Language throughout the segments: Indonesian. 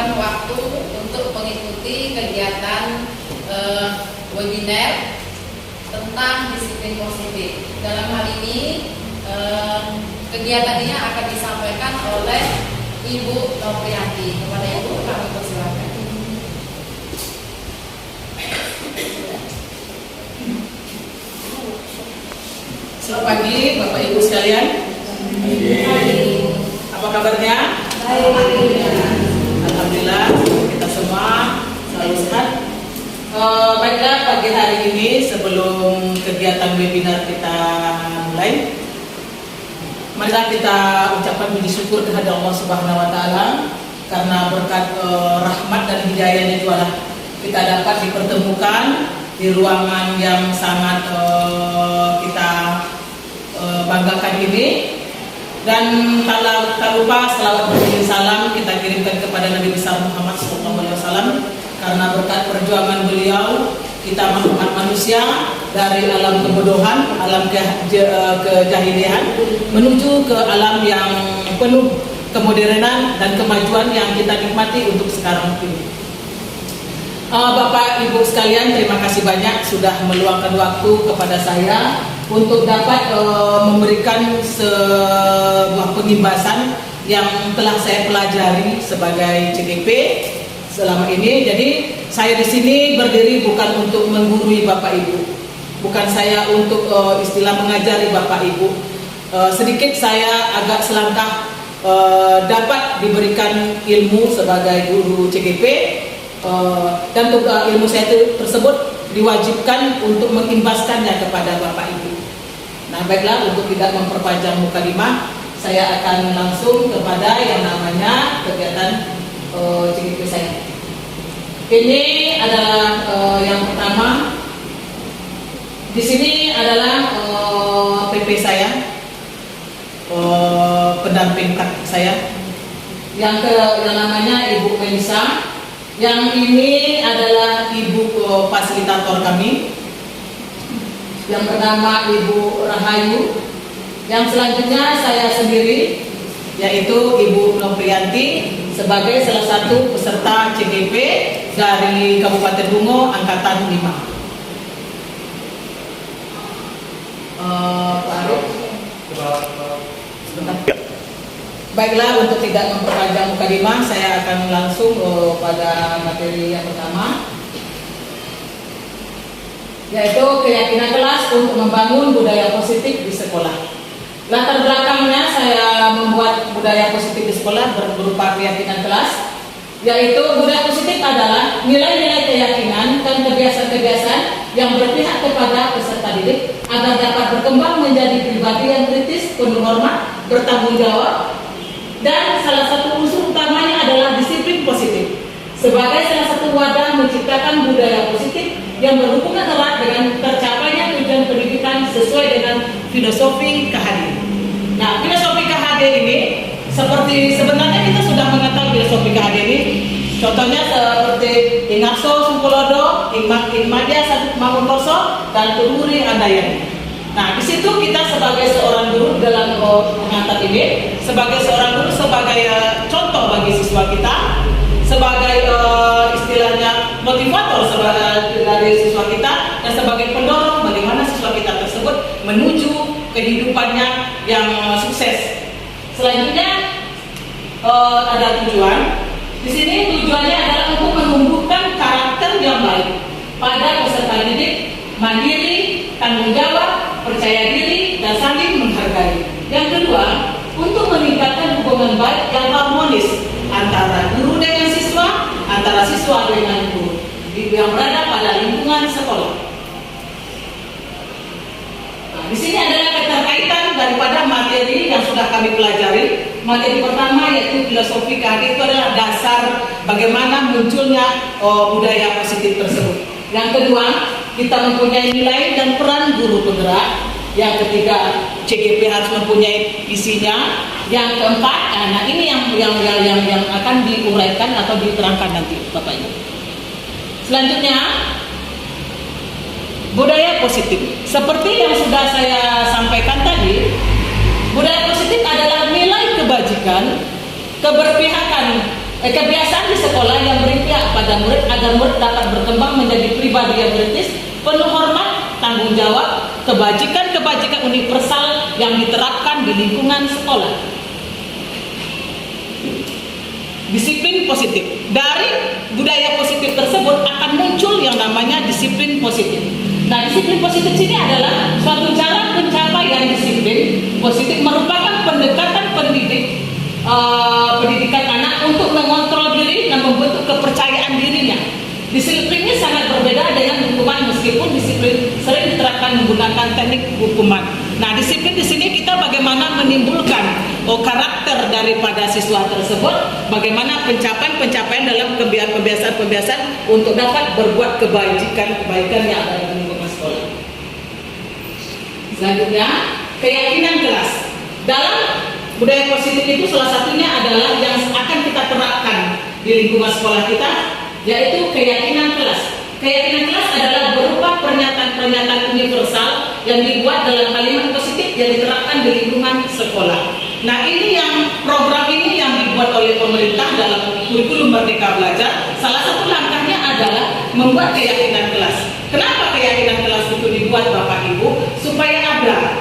meluangkan waktu untuk mengikuti kegiatan webinar tentang disiplin positif. Dalam hal ini kegiatan ini akan disampaikan oleh Ibu Noprianti. Kepada Ibu kami persilakan. Selamat pagi Bapak Ibu sekalian. Apa kabarnya? Alhamdulillah kita semua selalu sehat. Baiklah, pagi hari ini sebelum kegiatan webinar kita mulai, marilah kita ucapkan puji syukur kepada Allah Subhanahu wa taala karena berkat rahmat dan hidayahnya jualah kita dapat dipertemukan di ruangan yang sangat kita banggakan ini. Dan tak lupa selawat dan salam kita kirimkan kepada Nabi besar Muhammad SAW, karena berkat perjuangan beliau kita umat manusia dari alam kebodohan, alam kejahilian menuju ke alam yang penuh kemodernan dan kemajuan yang kita nikmati untuk sekarang ini. Bapak Ibu sekalian, terima kasih banyak sudah meluangkan waktu kepada saya untuk dapat memberikan sebuah pengimbasan yang telah saya pelajari sebagai CGP selama ini. Jadi saya di sini berdiri bukan untuk menggurui Bapak Ibu, bukan saya untuk istilah mengajari Bapak Ibu. Sedikit saya agak selangkah dapat diberikan ilmu sebagai guru CGP. Dan untuk ilmu saya tersebut diwajibkan untuk mengimbaskannya kepada Bapak Ibu. Nah, baiklah, untuk tidak memperpanjang mukadimah, saya akan langsung kepada yang namanya kegiatan CGP saya. Ini adalah yang pertama. Di sini adalah PP saya, pendamping praktik saya, yang namanya Ibu Melisa. Yang ini adalah ibu fasilitator kami yang bernama Ibu Rahayu. Yang selanjutnya saya sendiri, yaitu Ibu Noprianti, sebagai salah satu peserta CGP dari Kabupaten Bungo Angkatan 5. Pak Arif, sebentar. Baiklah, untuk tidak memperpanjang mukadimah, saya akan langsung pada materi yang pertama, yaitu keyakinan kelas untuk membangun budaya positif di sekolah. Latar belakangnya saya membuat budaya positif di sekolah berupa keyakinan kelas, yaitu budaya positif adalah nilai-nilai keyakinan dan kebiasaan-kebiasaan yang berpihak kepada peserta didik agar dapat berkembang menjadi pribadi yang kritis, penuh hormat, bertanggung jawab. Dan salah satu unsur utamanya adalah disiplin positif sebagai salah satu wadah menciptakan budaya positif yang berhubungan erat dengan tercapainya tujuan pendidikan sesuai dengan filosofi KHD. Nah, filosofi KHD ini seperti sebenarnya kita sudah mengetahui filosofi KHD ini. Contohnya seperti Ingarso Sungkolodo, Ingmadya Saduk Manguntoso, dan Tururi Andayani. Nah, di situ kita sebagai seorang guru dalam pengantar ini, sebagai seorang guru, sebagai contoh bagi siswa kita, sebagai istilahnya motivator dari siswa kita, dan sebagai pendorong bagaimana siswa kita tersebut menuju kehidupannya yang sukses. Selanjutnya ada tujuan. Di sini tujuannya adalah untuk menumbuhkan karakter yang baik pada peserta didik, mandiri, tanggung jawab, percaya diri, dan saling menghargai. Yang kedua, untuk meningkatkan hubungan baik yang harmonis antara guru dengan siswa, antara siswa dengan guru yang berada pada lingkungan sekolah. Nah, di sini adalah keterkaitan daripada materi yang sudah kami pelajari. Materi pertama yaitu filosofi KHD, itu adalah dasar bagaimana munculnya budaya positif tersebut. Yang kedua, kita mempunyai nilai dan peran guru penggerak. Yang ketiga, CGP harus mempunyai visinya. Yang keempat, nah ini yang akan diuraikan atau diterangkan nanti Bapak Ibu. Selanjutnya, budaya positif. Seperti yang sudah saya sampaikan tadi, budaya positif adalah nilai kebajikan, keberpihakan kebiasaan di sekolah yang berpihak pada murid agar murid dapat berkembang menjadi pribadi yang kritis, penuh hormat, tanggung jawab, kebajikan universal yang diterapkan di lingkungan sekolah. Disiplin positif. Dari budaya positif tersebut akan muncul yang namanya disiplin positif. Nah, disiplin positif sini adalah suatu cara pencapaian disiplin positif merupakan pendekatan pendidikan anak untuk mengontrol diri dan membentuk kepercayaan dirinya. Disiplin ini sangat berbeda dengan hukuman meskipun disiplin sering diterapkan menggunakan teknik hukuman. Nah, disiplin di sini kita bagaimana menimbulkan karakter daripada siswa tersebut, bagaimana pencapaian dalam kebiasaan untuk dapat berbuat kebaikan yang ada di lingkungan sekolah. Selanjutnya, keyakinan kelas. Dalam budaya positif itu salah satunya adalah yang akan kita terapkan di lingkungan sekolah kita, yaitu keyakinan kelas. Keyakinan kelas adalah berupa pernyataan-pernyataan universal yang dibuat dalam kalimat positif yang diterapkan di lingkungan sekolah. Nah, ini yang program ini yang dibuat oleh pemerintah dalam kurikulum Merdeka Belajar. Salah satu langkahnya adalah membuat keyakinan kelas. Kenapa keyakinan kelas itu dibuat, Bapak Ibu? Supaya ada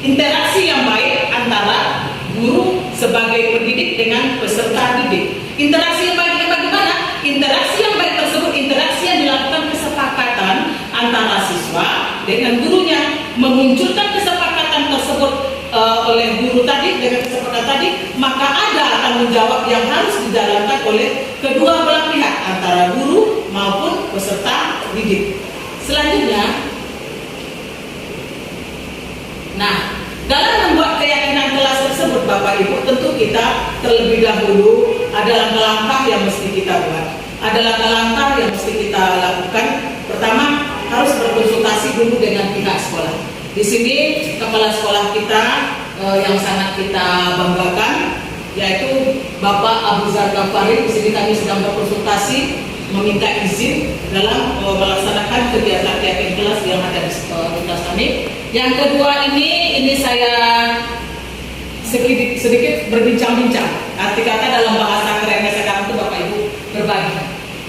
interaksi yang baik antara guru sebagai pendidik dengan peserta didik. Interaksi yang baik bagaimana? Interaksi yang baik tersebut interaksi yang dilakukan kesepakatan antara siswa dengan gurunya, memunculkan kesepakatan tersebut oleh guru tadi dengan kesepakatan tadi, maka ada tanggung jawab yang harus dijalankan oleh kedua belah pihak antara guru maupun peserta didik. Selanjutnya, nah, dalam membuat keyakinan kelas tersebut, Bapak Ibu, tentu kita terlebih dahulu ada langkah-langkah yang mesti kita buat. Ada langkah-langkah yang mesti kita lakukan. Pertama, harus berkonsultasi dulu dengan pihak sekolah. Di sini kepala sekolah kita yang sangat kita banggakan, yaitu Bapak Abu Zar Ghaffari. Di sini kami sedang berkonsultasi meminta izin dalam melaksanakan kegiatan kelas yang ada di universitas kami. Yang kedua ini saya sedikit berbincang-bincang. Arti kata dalam bahasa kerennya sekarang itu, Bapak Ibu,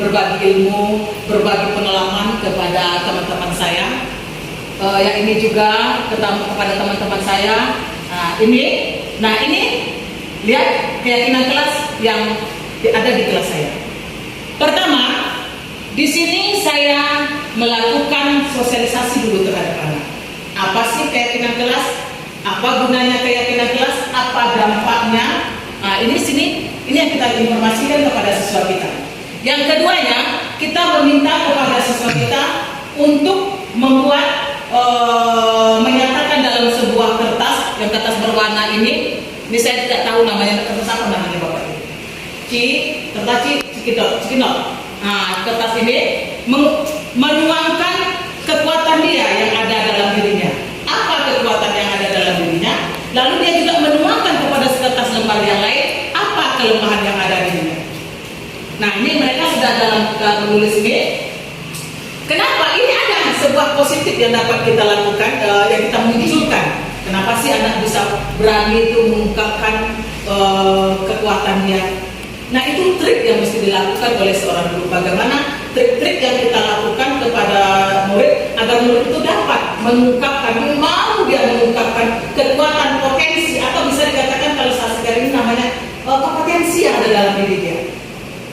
berbagi ilmu, berbagi pengalaman kepada teman-teman saya. Yang ini juga kepada teman-teman saya. Nah ini lihat keyakinan kelas yang ada di kelas saya. Pertama, di sini saya melakukan sosialisasi dulu terhadap anak. Apa sih keyakinan kelas? Apa gunanya keyakinan kelas? Apa dampaknya? Nah, ini yang kita informasikan kepada siswa kita. Yang keduanya, kita meminta kepada siswa kita untuk membuat menyatakan dalam sebuah kertas berwarna ini saya tidak tahu namanya, kertas apa namanya Bapak Ibu? Kertas Cikinot. Nah, kertas ini menuangkan kekuatan dia yang ada dalam dirinya. Apa kekuatan yang ada dalam dirinya? Lalu dia juga menuangkan kepada kertas lembar yang lain apa kelemahan yang ada dirinya. Nah, ini mereka sudah dalam menulis ini. Kenapa? Ini ada sebuah positif yang dapat kita lakukan, yang kita munculkan. Kenapa sih anak bisa berani itu mengungkapkan kekuatan dia? Nah, itu trik yang mesti dilakukan oleh seorang guru. Bagaimana trik-trik yang kita lakukan kepada murid agar murid itu dapat mengungkapkan, mau dia mengungkapkan kekuatan potensi, atau bisa dikatakan kalau sekarang ini namanya kompetensi yang ada dalam diri dia.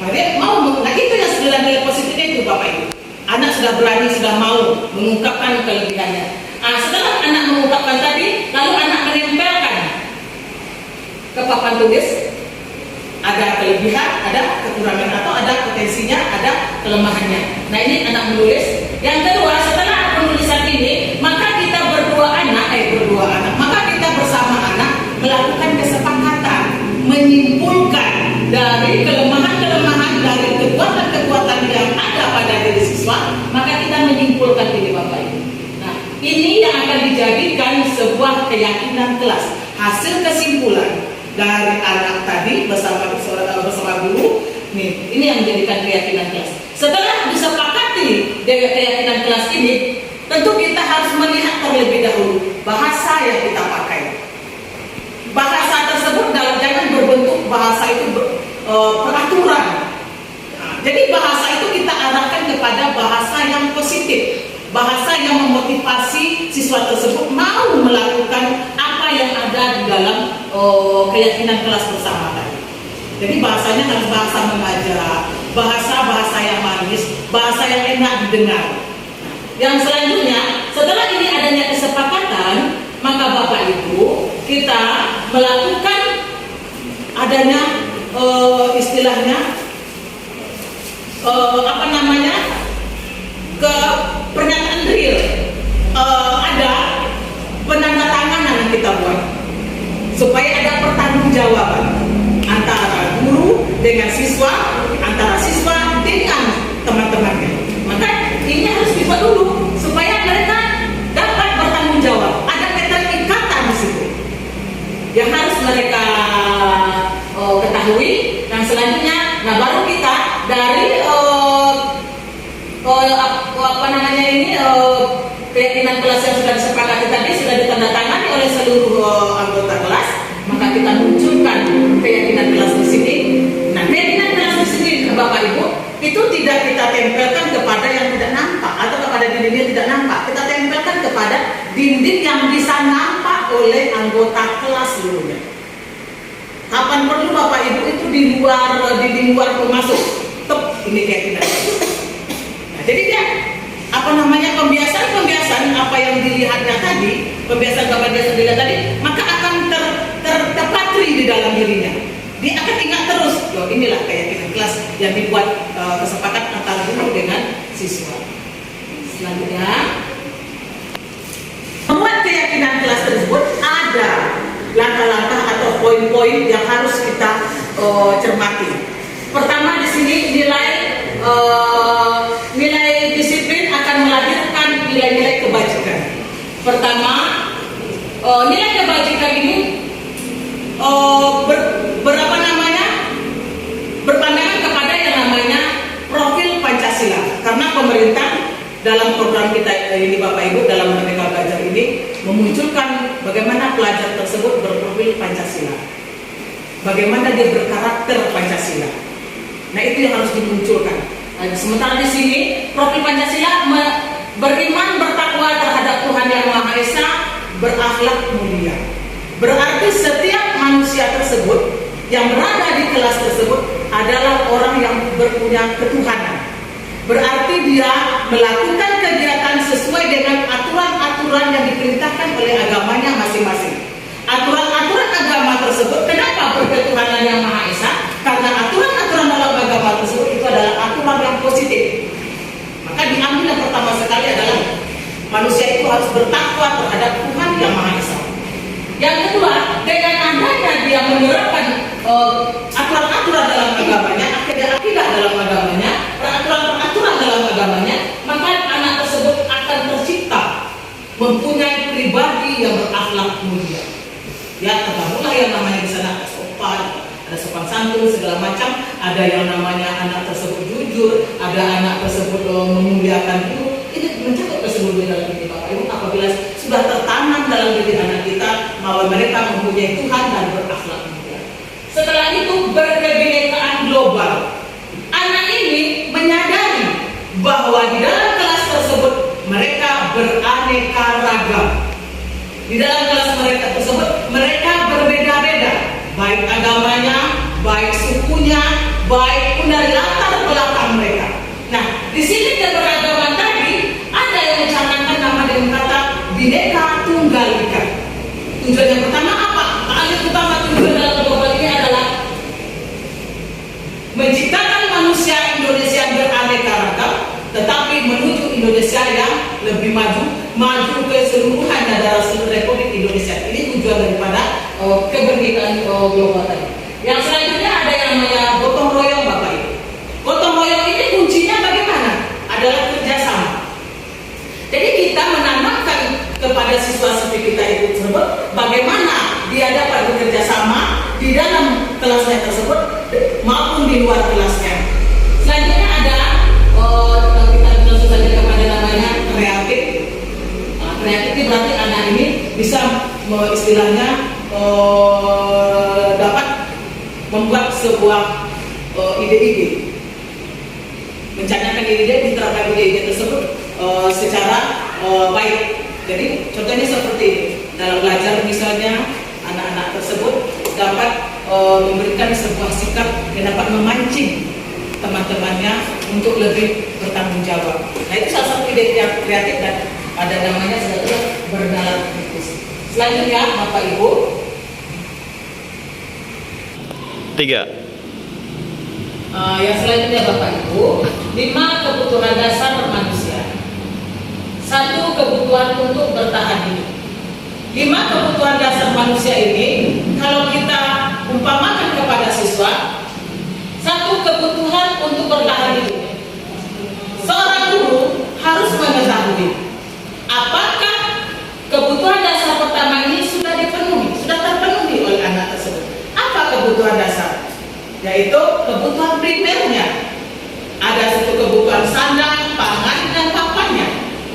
Nah, dia mau, nah itu yang nilai positifnya itu Bapak Ibu. Anak sudah berani, sudah mau mengungkapkan kelebihannya. Nah, setelah anak mengungkapkan tadi, lalu anak menempelkan ke papan tulis. Ada kelebihan, ada kekurangan, atau ada potensinya, ada kelemahannya. Nah, ini anak menulis. Yang kedua, setelah penulisan ini, maka kita maka kita bersama anak melakukan kesepakatan, menyimpulkan dari kelemahan-kelemahan, dari kekuatan-kekuatan yang ada pada diri siswa, maka kita menyimpulkan ini Bapak Ibu. Nah, ini yang akan dijadikan sebuah keyakinan kelas. Hasil kesimpulan dari anak tadi bersama guru, ini yang menjadikan keyakinan kelas. Setelah disepakati dengan keyakinan kelas ini, tentu kita harus melihat terlebih dahulu bahasa yang kita pakai. Bahasa tersebut jangan berbentuk bahasa itu peraturan. Nah, jadi bahasa itu kita arahkan kepada bahasa yang positif, bahasa yang memotivasi siswa tersebut mau melakukan apa yang ada di dalam keyakinan kelas bersama tadi. Jadi bahasanya harus bahasa mengajak, bahasa yang manis, bahasa yang enak didengar. Nah, yang selanjutnya, setelah ini adanya kesepakatan, maka Bapak Ibu kita melakukan adanya istilahnya ke pernyataan real. Ada penandatanganan yang kita buat supaya ada pertanggungjawaban antara guru dengan siswa, antara siswa dengan teman-temannya. Maka ini harus dibuat dulu supaya mereka dapat bertanggung jawab. Ada keterikatan di situ yang harus mereka ketahui. Dan selanjutnya, nah baru kita dari keyakinan kelas yang sudah disepakati tadi sudah ditandatangani oleh seluruh anggota kelas, maka kita munculkan keyakinan kelas di sini. Nah, keyakinan kelas di sini, Bapak Ibu, itu tidak kita tempelkan kepada yang tidak nampak atau kepada dinding yang tidak nampak. Kita tempelkan kepada dinding yang bisa nampak oleh anggota kelas seluruhnya. Kapan perlu Bapak Ibu itu di luar rumah masuk. Ini keyakinan. Nah, jadi dia pembiasaan apa yang dilihatnya tadi, pembiasaan dilihat tadi, maka akan terpatri di dalam dirinya. Dia akan ingat terus, loh inilah keyakinan kelas yang dibuat kesepakatan antara guru dengan siswa. Selanjutnya, membuat keyakinan kelas tersebut ada langkah-langkah atau poin-poin yang harus kita cermati. Pertama di sini nilai disiplin akan melahirkan nilai-nilai kebajikan. Pertama, nilai kebajikan ini berpandangan kepada yang namanya profil Pancasila. Karena pemerintah dalam program kita ini Bapak Ibu dalam Merdeka Belajar ini memunculkan bagaimana pelajar tersebut berprofil Pancasila, bagaimana dia berkarakter Pancasila. Nah, itu yang harus dimunculkan. Nah, sementara di sini profil Pancasila beriman bertakwa terhadap Tuhan Yang Maha Esa, berakhlak mulia. Berarti setiap manusia tersebut yang berada di kelas tersebut adalah orang yang berpunya ketuhanan. Berarti dia melakukan kegiatan sesuai dengan aturan-aturan yang diperintahkan oleh agamanya masing-masing. Aturan-aturan agama tersebut, kenapa berketuhanan Yang Maha Esa? Karena aturan-aturan dalam agama tersebut itu adalah aturan yang positif. Maka diambil yang pertama sekali adalah manusia itu harus bertakwa terhadap Tuhan Yang Maha Esa. Yang kedua, dengan adanya dia menerapkan aturan-aturan dalam agamanya, akidah dalam agamanya, peraturan-peraturan dalam agamanya, maka anak tersebut akan tercipta mempunyai pribadi yang berakhlak mulia. Ya, terbangunlah yang namanya di sana sopan, ada sopan santun segala macam, ada yang namanya anak tersebut jujur, ada anak tersebut memuliakan guru. Ini mencakup keseluruhan dalam diri Bapak Ibu apabila sudah tertanam dalam diri anak kita bahwa mereka mempunyai Tuhan dan berakhlak mulia. Setelah itu berkebinekaan global. Anak ini menyadari bahwa di dalam kelas tersebut mereka beraneka ragam. Di dalam kelas mereka tersebut mereka berbeda-beda, baik agamanya, baik sukunya, baik pun dari latar belakang mereka. Nah, di sini keberagaman tadi ada yang mencanangkan nama dengan kata Bhinneka Tunggal Ika. Tujuan yang pertama apa? Alih utama tujuan dalam global ini adalah menciptakan manusia Indonesia beraneka ragam, tetapi menuju Indonesia yang lebih maju keseluruhannya dalam seluruh Republik Indonesia. Ini tujuan daripada kemerdekaan global tadi. Yang selanjutnya ada yang namanya gotong royong Bapak Ibu. Gotong royong ini kuncinya bagaimana? Adalah kerjasama. Jadi kita menanamkan kepada siswa-siswi kita itu tersebut bagaimana dia dapat bekerja sama di dalam kelasnya tersebut maupun di luar kelasnya. Selanjutnya ada kita langsung saja kepada namanya kreatif. Kreatif itu berarti anak ini bisa istilahnya dapat membuat sebuah ide-ide, mencanangkan ide-ide, diterapkan ide-ide tersebut secara baik. Jadi contohnya seperti ini, dalam belajar misalnya anak-anak tersebut dapat memberikan sebuah sikap yang dapat memancing teman-temannya untuk lebih bertanggung jawab. Nah, itu salah satu ide yang kreatif dan ada namanya sebetulnya bernalar kritis. Selanjutnya Bapak Ibu, 3. Yang selanjutnya Bapak Ibu, 5 kebutuhan dasar manusia. 1 kebutuhan untuk bertahan hidup. 5 kebutuhan dasar manusia ini kalau kita umpamakan kepada siswa, 1 kebutuhan untuk bertahan hidup. Seorang guru harus mengetahui apakah kebutuhan dasar pertama ini sudah terpenuhi oleh anak tersebut. Apa kebutuhan dasar? Yaitu kebutuhan primernya. Ada 1 kebutuhan sandang, pangan, dan papannya.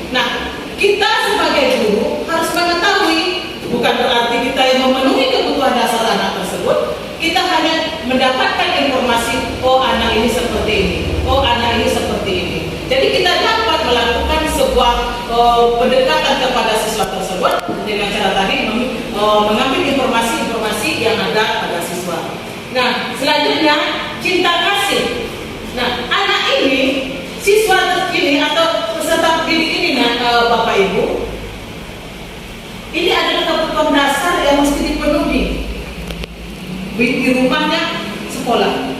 Nah, kita sebagai guru harus mengetahui, bukan berarti kita yang memenuhi kebutuhan dasar anak tersebut, kita hanya mendapatkan informasi, oh anak ini seperti ini, oh anak ini seperti ini. Jadi kita dapat melakukan sebuah pendekatan kepada siswa tersebut dengan cara tadi mengambil informasi-informasi yang ada pada siswa. Nah, selanjutnya cinta kasih. Nah, anak ini, siswa ini atau peserta didik ini, Bapak Ibu, ini adalah kebutuhan dasar yang mesti dipenuhi di rumahnya, sekolah.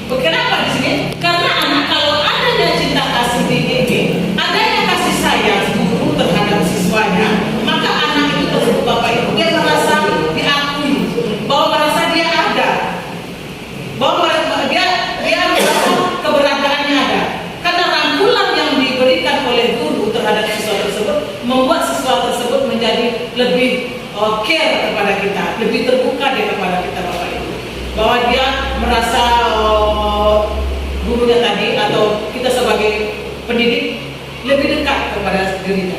Kenapa di sini? Karena anak kalau adanya cinta kasih di ini, adanya kasih sayang guru terhadap siswanya, maka anak itu tersebut Bapak Ibu dia merasa diakui, bahwa merasa dia ada, bahwa dia merasa keberadaannya ada. Karena rangkulan yang diberikan oleh guru terhadap siswa tersebut membuat siswa tersebut menjadi lebih care kepada kita, lebih terbuka dia kepada kita Bapak Ibu, bahwa dia merasa gurunya tadi atau kita sebagai pendidik lebih dekat kepada dirinya.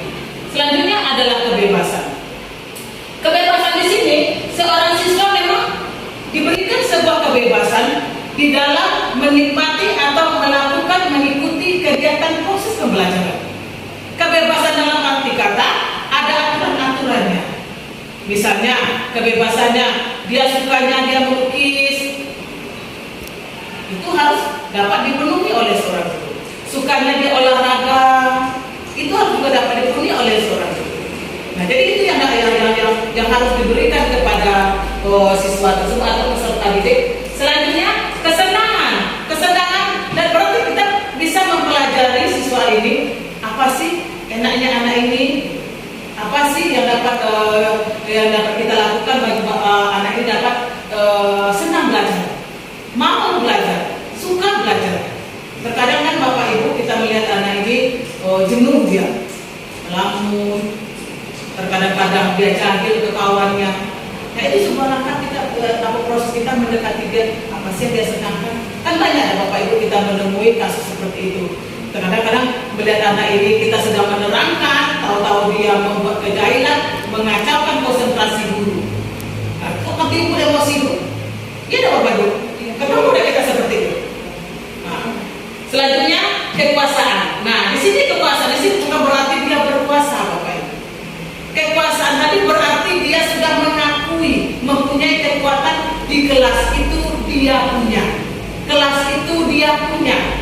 Selanjutnya adalah kebebasan. Kebebasan di sini seorang siswa memang diberikan sebuah kebebasan di dalam menikmati atau mengikuti kegiatan proses pembelajaran. Kebebasan dalam arti kata ada aturan-aturannya. Misalnya kebebasannya, dia sukanya dia melukis, itu harus dapat dipenuhi oleh seorang guru. Sukanya dia olahraga, itu harus juga dapat dipenuhi oleh seorang guru. Nah, jadi itu yang harus diberikan kepada siswa tersebut atau peserta didik. Selanjutnya kesenangan, dan berarti kita bisa mempelajari siswa ini apa sih enaknya anak ini. Apa sih yang dapat kita lakukan bagi anak ini dapat senang belajar, mau belajar, suka belajar. Terkadang kan Bapak Ibu kita melihat anak ini jenuh dia, melamun, terkadang-kadang dia jahil ke kawannya. Nah, itu sebuah langkah kita proses kita mendekati dia, apa sih yang dia senangkan. Kan banyak ya Bapak Ibu kita menemui kasus seperti itu. Kadang-kadang melihat anak ini kita sedang menerangkan, tahu-tahu dia membuat kejahilan, mengacaukan konsentrasi guru. Nah, kok timbul emosi itu? Iya Bapak Ibu, ketemu udah kita seperti itu. Nah, selanjutnya kekuasaan. Nah, di sini kekuasaan di sini bukan berarti dia berkuasa Bapak Ibu. Kekuasaan tadi berarti dia sudah mengakui mempunyai kekuatan di kelas itu dia punya, kelas itu dia punya.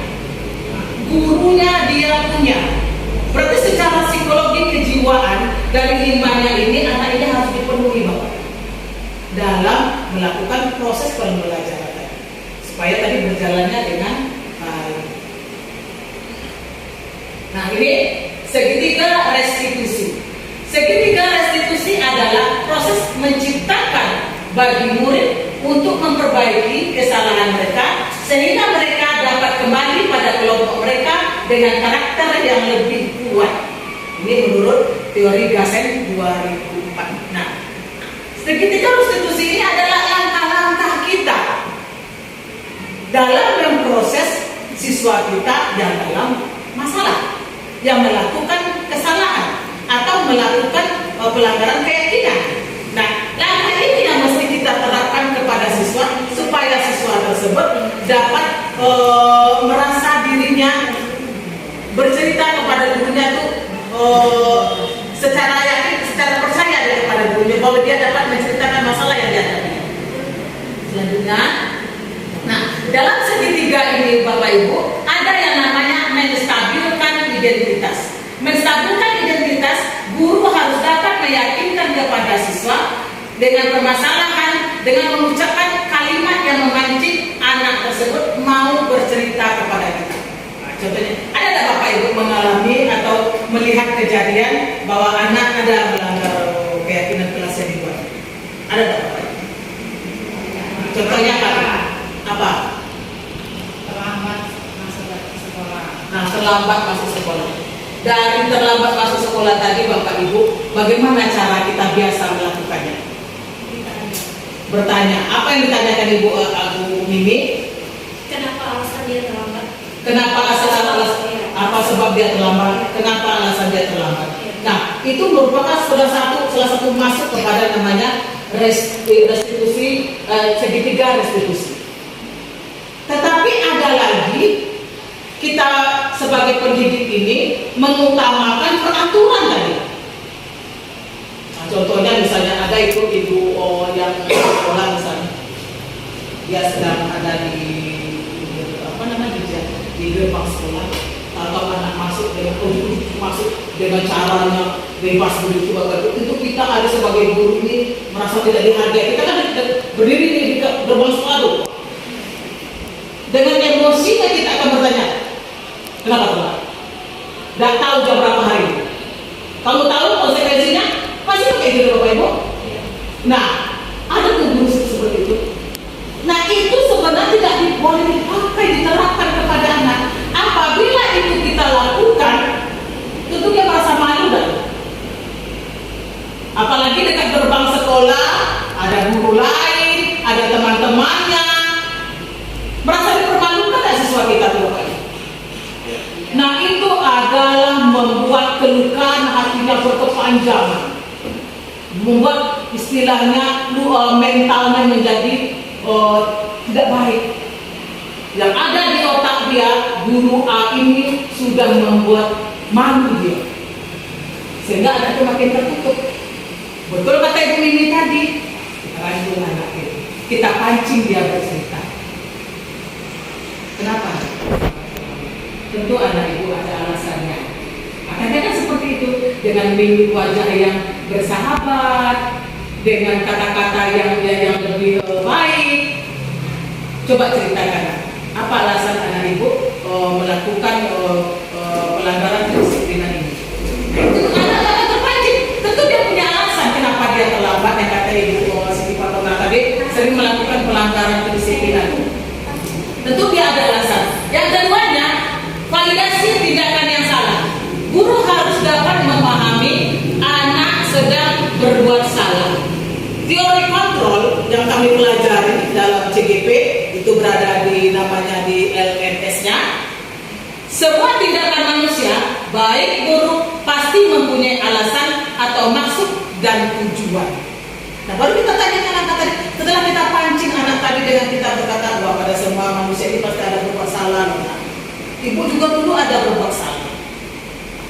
Gurunya dia punya. Berarti secara psikologi kejiwaan dari 5-nya ini anak ini harus dipenuhi Bapak dalam melakukan proses pembelajaran supaya tadi berjalannya dengan baik. Nah, ini segitiga restitusi. Segitiga restitusi adalah proses menciptakan bagi murid untuk memperbaiki kesalahan mereka sehingga mereka dapat kembali pada kelompok mereka dengan karakter yang lebih kuat. Ini menurut teori Gassen 2004. Nah, segitiga restitusi ini adalah langkah-langkah kita dalam memproses siswa kita yang dalam masalah, yang melakukan kesalahan atau melakukan pelanggaran keyakinan. Nah, langkah ini yang mesti kita terapkan kepada siswa supaya siswa tersebut dapat tentunya. Nah, dalam segitiga ini Bapak Ibu, ada yang namanya menstabilkan identitas. Menstabilkan identitas, guru harus dapat meyakinkan kepada siswa dengan permasalahan, dengan mengucapkan kalimat yang memancing anak tersebut mau bercerita kepada kita. Nah, contohnya, ada tak Bapak Ibu mengalami atau melihat kejadian bahwa anak ada melanggar keyakinan kelas yang dibuat? Ada tak Bapak Ibu? Contohnya apa? Terlambat masuk ke sekolah. Nah, terlambat masuk sekolah. Dari terlambat masuk sekolah tadi Bapak Ibu, bagaimana cara kita biasa melakukannya? Bertanya. Apa yang ditanyakan Ibu Mimi? Kenapa alasan dia terlambat? Kenapa apa sebab dia terlambat? Kenapa alasan dia terlambat? Nah, itu merupakan salah satu masuk kepada namanya restitusi, segitiga restitusi. Tetapi ada lagi, kita sebagai pendidik ini mengutamakan peraturan tadi. Nah, contohnya misalnya ada ibu yang sekolah misalnya, dia sedang ada di di gerbang sekolah, atau anak masuk dengan caranya bebas begitu Bapak. Itu kita ada sebagai guru ini merasa tidak dihargai. Kita kan berdiri di gerbang sekolah tuh. Dengan emosinya kita akan bertanya, kenapa telat? Tidak tahu jam berapa hari ini. Kamu tahu konsekuensinya? Pasti kayak gitu Bapak Ibu. Nah, ada tuh guru seperti itu. Nah, itu sebenarnya tidak boleh dipakai, diterapkan kepada anak. Apabila itu kita lakukan, tentu dia merasa malu dan apalagi dekat gerbang sekolah, ada guru lain, ada teman-temannya, merasa dipermalukan tak siswa kita tuh Bapak Ibu? Nah, itu adalah membuat kelukaan hatinya berkepanjangan, membuat istilahnya mentalnya menjadi tidak baik. Yang ada di otak dia, guru A ini sudah membuat malu dia, sehingga anaknya makin tertutup. Betul kata Ibu Mimi tadi, kita rangkul anak itu, kita pancing dia bercerita. Kenapa? Tentu anak Ibu ada alasannya. Makanya kan seperti itu, dengan mimik wajah yang bersahabat, dengan kata-kata yang lebih baik. Coba ceritakan, apa alasan anak Ibu melakukan pelanggaran kedisiplinan ini? Itu anak-anak terpancing, tentu dia punya alasan kenapa dia terlambat. Yang kata Ibu Siti Fatona tadi, sering melakukan pelanggaran kedisiplinan. Tentu dia ada alasan. Yang keduanya, validasi tindakan yang salah. Guru harus dapat memahami anak sedang berbuat salah. Teori kontrol yang kami pelajari dalam CGP itu berada di namanya di LMS-nya. Semua tindakan manusia, baik buruk, pasti mempunyai alasan atau maksud dan tujuan. Nah, baru kita tanyakan anak tadi, setelah kita pancing anak tadi dengan kita berkata bahwa pada semua manusia ini pasti ada berbuat salah. Nah, Ibu juga dulu ada berbuat salah.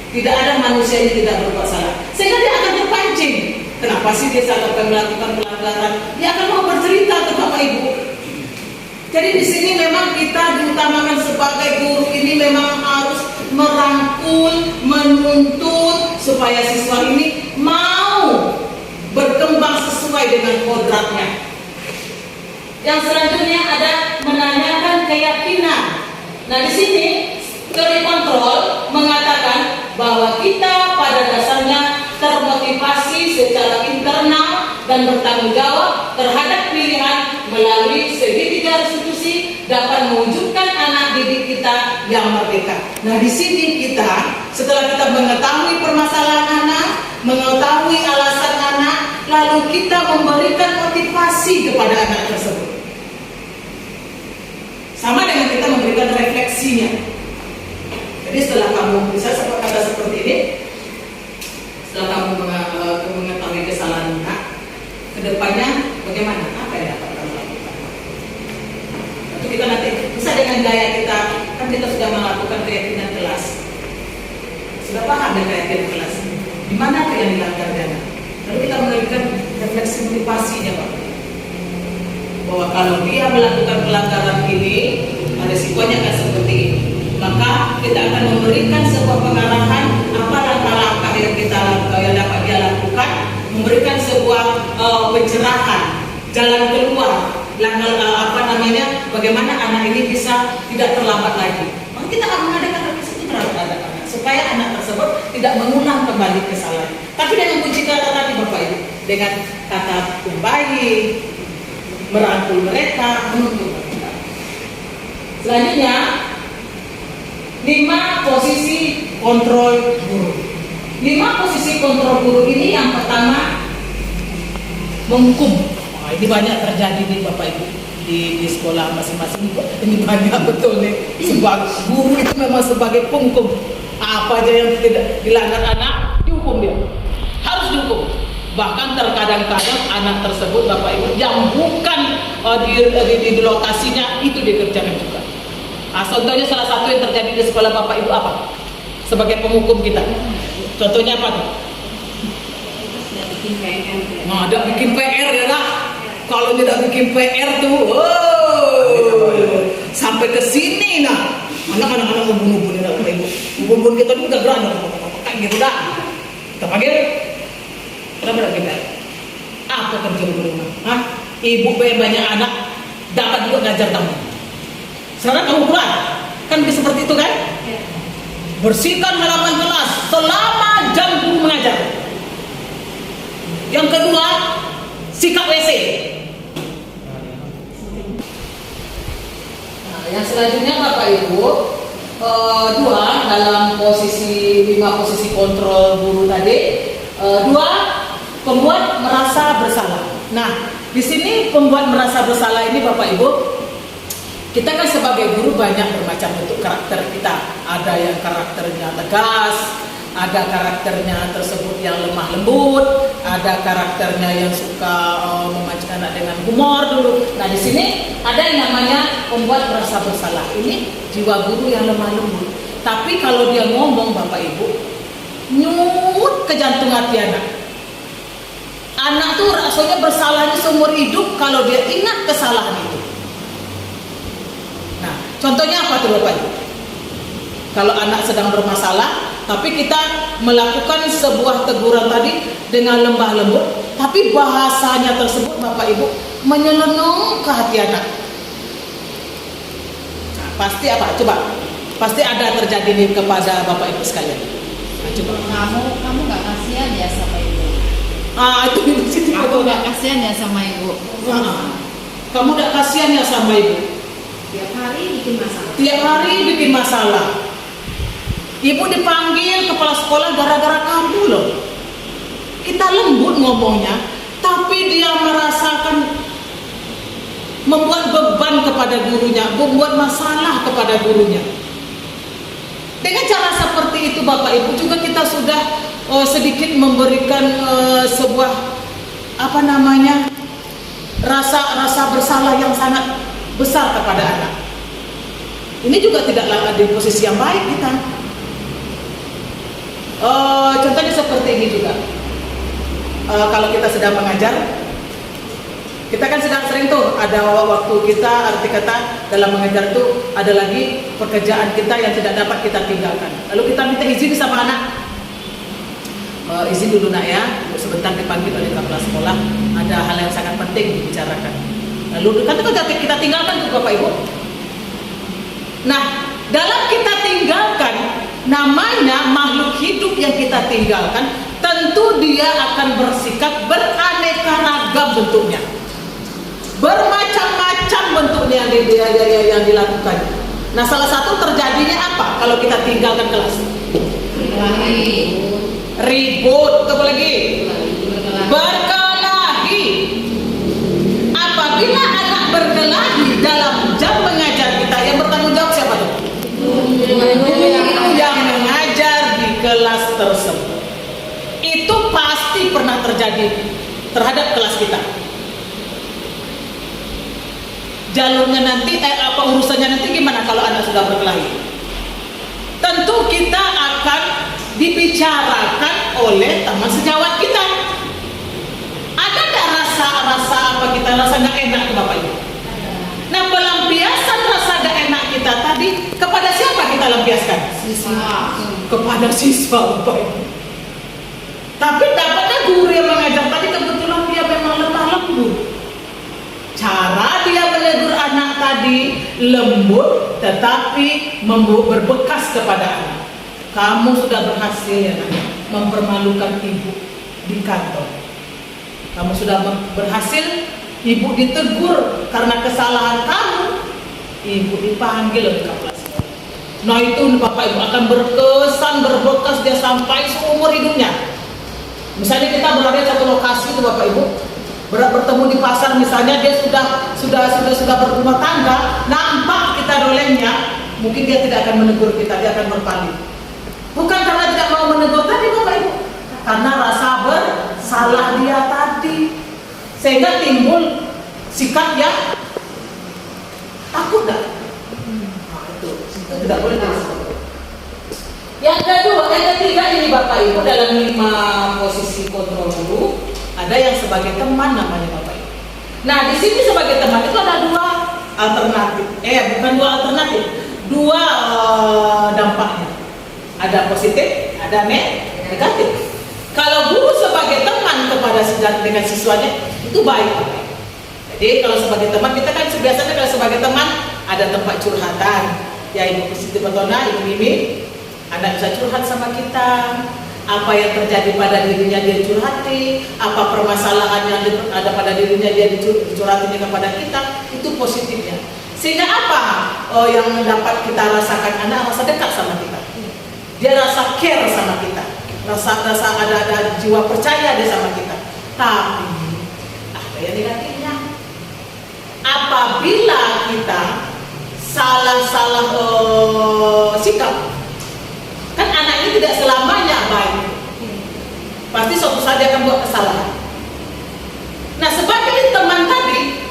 Tidak ada manusia ini tidak berbuat salah. Sehingga dia akan terpancing. Kenapa sih dia sampai melakukan pelanggaran? Dia akan mau bercerita ke Bapak Ibu. Jadi di sini memang kita diutamakan sebagai guru ini memang harus merangkul, menuntut supaya siswa ini mau berkembang sesuai dengan kodratnya. Yang selanjutnya ada menanyakan keyakinan. Nah, di sini teori kontrol mengatakan bahwa kita pada dasarnya termotivasi secara internal dan bertanggung jawab terhadap pilihan melalui segitiga restitusi dapat mewujudkan anak didik kita yang merdeka. Nah, di sini kita setelah kita mengetahui permasalahan anak, mengetahui alasan anak, lalu kita memberikan motivasi kepada anak tersebut. Sama dengan kita memberikan refleksinya. Jadi setelah kamu bisa kata seperti ini, setelah kamu mengetahui kesalahan anak, kedepannya bagaimana? Apa yang dapat kamu lakukan? Itu kita nanti bisa dengan gaya kita, kan kita sudah melakukan keyakinan kelas, sudah paham dengan keyakinan kelas. Di mana yang dilanggar dana? Lalu kita memberikan refleksi motivasinya, Pak. bahwa kalau dia melakukan pelanggaran ini, resikonya akan seperti ini. Maka kita akan memberikan sebuah pengarahan apa langkah-langkah yang yang dapat dia lakukan, memberikan sebuah pencerahan, jalan keluar, bagaimana anak ini bisa tidak terlambat lagi. Maka kita akan mengadakan revisi terhadap anak-anak supaya anak tersebut tidak mengulang kembali kesalahan. Tapi dengan kunci kata tadi Bapak Ibu, dengan kata baik, merangkul mereka, menuntun mereka. Selanjutnya, 5 posisi kontrol guru. 5 posisi kontrol guru ini yang pertama menghukum. Nah, ini banyak terjadi nih Bapak Ibu di sekolah masing-masing. Ini banyak betul nih. Sebagai guru itu memang sebagai penghukum. Apa aja yang tidak dilanggar anak dihukum dia. Harus dihukum. Bahkan terkadang-kadang anak tersebut Bapak Ibu yang bukan di lokasinya itu dikerjakan juga. Nah, contohnya salah satu yang terjadi di sekolah Bapak Ibu apa? Sebagai penghukum kita. Contohnya apa tuh? Nah, ada bikin PR ya lah. Kalau tidak bikin PR tuh, sampai ke sini nah. Anak-anak membunuh-bunuh Bapak Ibu. Bunuh kita ini udah berani, kayak gitu dah. Kita panggil. Kenapa tidak kita? Apa kerja di rumah? Hah? Ibu banyak anak dapat juga ngajar kamu. Sekarang kamu keluar, kan bisa seperti itu kan? Ya. Bersihkan halaman kelas selama jam guru mengajar. Yang kedua, sikat WC. Nah, yang selanjutnya Bapak Ibu, 2 dalam posisi 5 posisi kontrol guru tadi, 2 pembuat merasa bersalah. Nah, di sini pembuat merasa bersalah ini Bapak Ibu, kita kan sebagai guru banyak bermacam bentuk karakter kita. Ada yang karakternya tegas, ada karakternya tersebut yang lemah lembut, ada karakternya yang suka memancing anak dengan humor dulu. Nah, di sini ada yang namanya pembuat merasa bersalah. Ini jiwa guru yang lemah lembut. Tapi kalau dia ngomong Bapak Ibu, nyut ke jantung hati anak. Anak tuh rasanya bersalahnya seumur hidup kalau dia ingat kesalahan itu. Nah, contohnya apa tuh Bapak Ibu? Kalau anak sedang bermasalah, tapi kita melakukan sebuah teguran tadi dengan lembah lembut, tapi bahasanya tersebut Bapak Ibu menyelenong ke hati anak. Nah, pasti apa? Coba, pasti ada terjadi nih kepada Bapak Ibu sekalian. Nah, coba. Kamu nggak kasihan ya sama ibu? Itu di situ. Kamu nggak kasihan ya sama ibu? Kamu nggak kasihan ya sama ibu? Tiap hari bikin masalah. Tiap hari bikin masalah. Ibu dipanggil kepala sekolah gara-gara kamu loh. Kita lembut ngomongnya, tapi dia merasakan membuat beban kepada gurunya, membuat masalah kepada gurunya. Dengan cara seperti itu Bapak Ibu juga kita sudah sedikit memberikan sebuah rasa bersalah yang sangat besar kepada anak. Ini juga tidaklah di posisi yang baik kita. Contohnya seperti ini juga. Kalau kita sedang mengajar, kita kan sedang sering tuh ada waktu kita arti kata dalam mengajar tuh ada lagi pekerjaan kita yang tidak dapat kita tinggalkan. Lalu kita minta izin sama anak. Izin dulu nak ya, sebentar dipanggil oleh kepala sekolah, ada hal yang sangat penting dibicarakan. Lalu kan itu kita tinggalkan tuh Bapak Ibu. Nah, dalam kita tinggalkan, namanya makhluk hidup yang kita tinggalkan, tentu dia akan bersikap beraneka ragam bentuknya, bermacam-macam bentuknya yang dilakukan. Nah, salah satu terjadinya apa kalau kita tinggalkan kelas? Ribut, apa lagi? Berkelahi. Apabila anak berkelahi dalam jam mengajar kita, yang bertanggung jawab siapa tuh? Guru yang mengajar di kelas tersebut. Itu pasti pernah terjadi terhadap kelas kita. Jalurnya nanti, urusannya nanti gimana kalau anak sudah berkelahi? Tentu kita akan dibicarakan oleh teman sejawat kita. Ada nggak rasa apa kita kita rasa nggak enak tuh Bapak Ibu. Nah, pelampiasan rasa nggak enak kita tadi kepada siapa kita lampiaskan? Kepada siswa Bapak Ibu. Tapi dapatnya guru yang mengajar tadi kebetulan dia memang lemah lembut. Cara dia menegur anak tadi lembut tetapi berbekas kepada anak. Kamu sudah berhasil ya nak, mempermalukan ibu di kantor. Kamu sudah berhasil, ibu ditegur karena kesalahan kamu, ibu dipanggil ke kelas. Nah itu Bapak Ibu akan berkesan, berbekas dia sampai seumur hidupnya. Misalnya kita berada di satu lokasi itu Bapak Ibu, bertemu di pasar misalnya, dia sudah berumah tangga, nampak kita dolemnya, mungkin dia tidak akan menegur kita, dia akan berpaling. Bukan karena tidak mau menegur tadi Bapak Ibu, karena rasa bersalah dia tadi, sehingga timbul sikap yang takut dah. Nah, itu tidak boleh disebut. Yang ketiga ini Bapak Ibu, dalam 5 posisi kontrol guru, ada yang sebagai teman namanya Bapak Ibu. Nah, di sini sebagai teman itu ada 2 alternatif. Bukan 2 alternatif, 2 dampaknya. Ada positif, ada negatif. Kalau guru sebagai teman kepada dengan siswanya itu baik. Jadi kalau sebagai teman, kita kan biasanya kalau sebagai teman ada tempat curhatan. Ya Ibu Siti Betona, Ibu Mimi, anak bisa curhat sama kita. Apa yang terjadi pada dirinya dia curhati, apa permasalahan yang ada pada dirinya dia dicurhatinya kepada kita, itu positifnya. Sehingga apa yang dapat kita rasakan, anak rasa dekat sama kita. Dia rasa care sama kita, rasa ada jiwa percaya dia sama kita. Tapi ada yang negatifnya. Apabila kita salah sikap, kan anak ini tidak selamanya baik, pasti suatu saat dia akan buat kesalahan. Nah, sebagai teman tadi,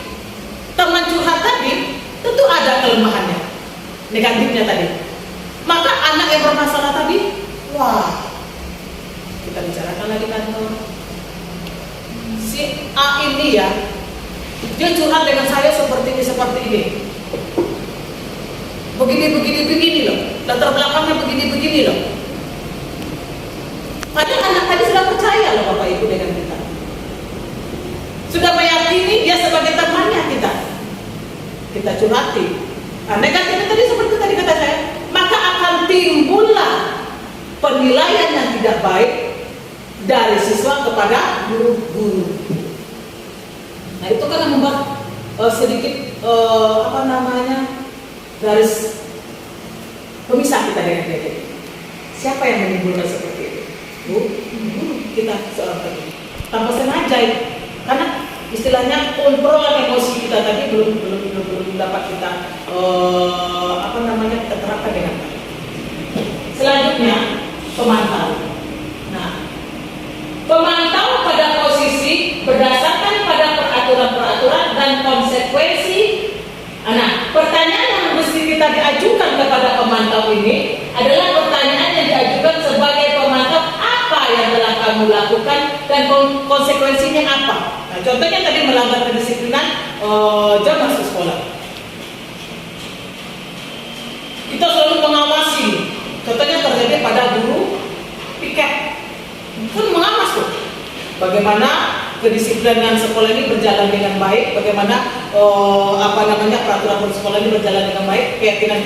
teman curhat tadi, tentu ada kelemahannya, negatifnya tadi. Maka anak yang bermasalah tadi, wah, kita bicarakan lagi kantor. Si A ini ya, dia curhat dengan saya seperti ini. Begini loh, latar belakangnya begini loh. Padahal anak tadi sudah percaya loh Bapak Ibu dengan kita, sudah meyakini dia sebagai temannya kita curhati. Nah, negatifnya tadi seperti tadi kata saya, maka akan timbullah penilaian yang tidak baik dari siswa kepada guru. Nah itu kan membuat sedikit garis pemisah kita dengan dia. Siapa yang menimbulkan seperti itu? Guru kita seorang tadi, tanpa sengaja, karena istilahnya kontrol emosi kita tadi belum dapat kita kita terapkan dengan baik. Selanjutnya pemantau. Nah, pemantau pada posisi berdasarkan pada peraturan dan konsekuensi. Nah, pertanyaan yang mesti kita diajukan kepada pemantau ini adalah pertanyaan yang diajukan sebagai pemantau, apa yang telah kamu lakukan dan konsekuensinya apa. Nah, contohnya tadi melanggar kedisiplinan jam masuk sekolah. Kita selalu mengawasi. Contohnya terjadi pada guru piket, pun mengawas tuh bagaimana kedisiplinan sekolah ini berjalan dengan baik, bagaimana peraturan sekolah ini berjalan dengan baik, keyakinan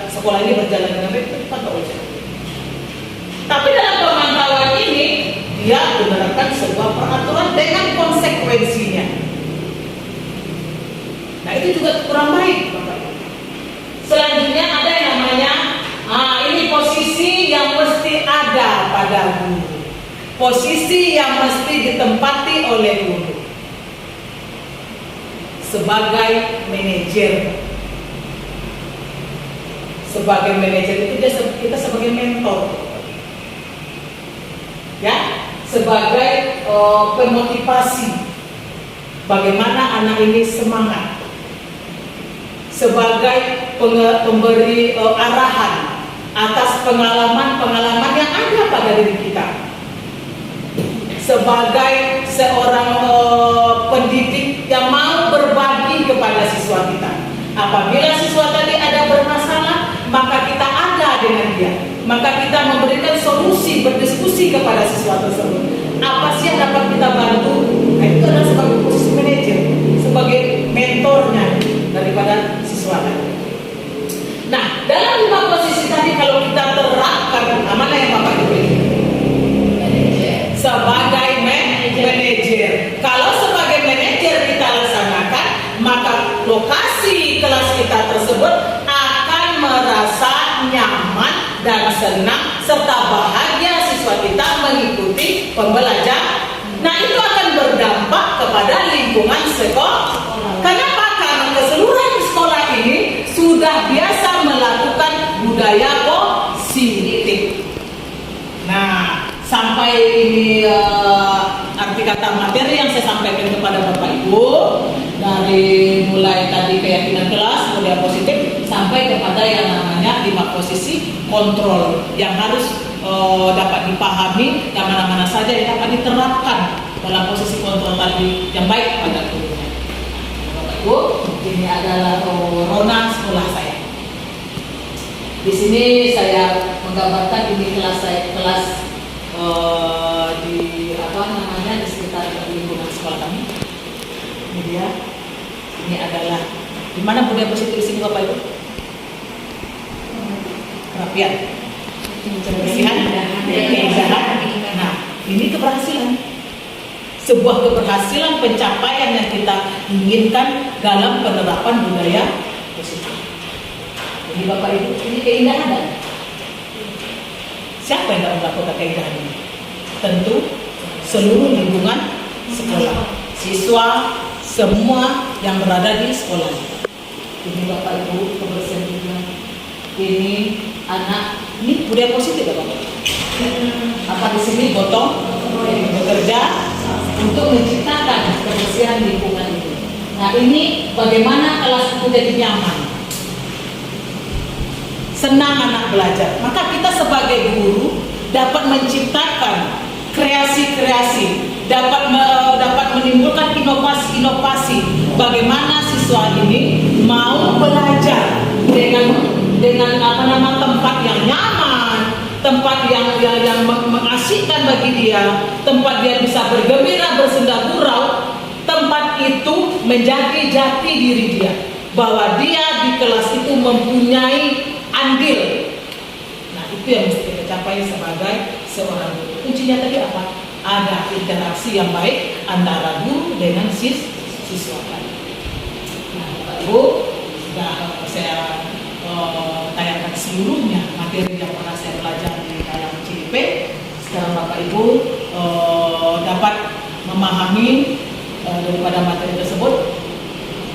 sekolah ini berjalan dengan baik, itu kan ujian. Tapi dalam pemantauan ini dia menerapkan sebuah peraturan dengan konsekuensinya. Nah itu juga kurang baik, Bapak. Selanjutnya ada yang namanya ini posisi yang mesti ada pada guru, posisi yang mesti ditempati oleh guru sebagai manajer. Sebagai manajer itu kita sebagai mentor, ya, sebagai pemotivasi bagaimana anak ini semangat, sebagai pemberi arahan atas pengalaman yang ada pada diri kita, sebagai seorang pendidik yang siswa kita. Apabila siswa tadi ada bermasalah, maka kita ada dengan dia. Maka kita memberikan solusi, berdiskusi kepada siswa tersebut. Apa sih yang dapat kita bantu? Nah, itu adalah sebagai posisi manajer, sebagai mentornya daripada siswa tadi. Nah, dalam 5 posisi tadi kalau kita terapkan, mana yang Bapak Ibu pilih? Sebagai manajer. Kalau sebagai manajer kita laksanakan, maka lokasi kelas kita tersebut akan merasa nyaman dan senang serta bahagia siswa kita mengikuti pembelajaran. Nah, itu akan berdampak kepada lingkungan sekolah. Kenapa? Karena keseluruhan sekolah ini sudah biasa melakukan budaya positif. Nah, sampai ini arti kata materi yang saya sampaikan kepada Bapak Ibu, dari mulai tadi keyakinan kelas, budaya positif, sampai kepada yang namanya 5 posisi kontrol yang harus dapat dipahami, yang mana-mana saja yang dapat diterapkan dalam posisi kontrol tadi yang baik pada gurunya. Bapak Ibu, ini adalah rona sekolah saya. Di sini saya menggambarkan ini kelas saya, kelas di di sekitar lingkungan sekolah kami. Ini dia. Ini adalah di mana budaya positif di sini Bapak Ibu? Kerapian, kebersihan, keindahan. Nah, ini keberhasilan. Sebuah keberhasilan pencapaian yang kita inginkan dalam penerapan budaya positif. Jadi Bapak Ibu, ini keindahan kan? Siapa yang dapat melakukan keindahan ini? Tentu seluruh lingkungan sekolah, siswa, semua yang berada di sekolah. Ini Bapak Ibu kebersihan juga. Ini anak, ini budaya positif ya Bapak. Apa di sini gotong bekerja untuk menciptakan kebersihan lingkungan ini. Nah, ini bagaimana kelas itu jadi nyaman, senang anak belajar. Maka kita sebagai guru dapat menciptakan kreasi-kreasi, dapat menimbulkan inovasi-inovasi bagaimana siswa ini mau belajar dengan tempat yang nyaman, tempat yang mengasihkan bagi dia, tempat dia bisa bergembira, bersenda gurau. Tempat itu menjadi jati diri dia, bahwa dia di kelas itu mempunyai andil. Nah, itu yang mesti kita capai sebagai seorang guru. Kuncinya tadi apa? Ada interaksi yang baik antara guru dengan siswa tadi. Nah, Bapak Ibu, sudah saya tayangkan seluruhnya materi yang pernah saya pelajari di dalam CIP. Sekarang Bapak Ibu dapat memahami daripada materi tersebut.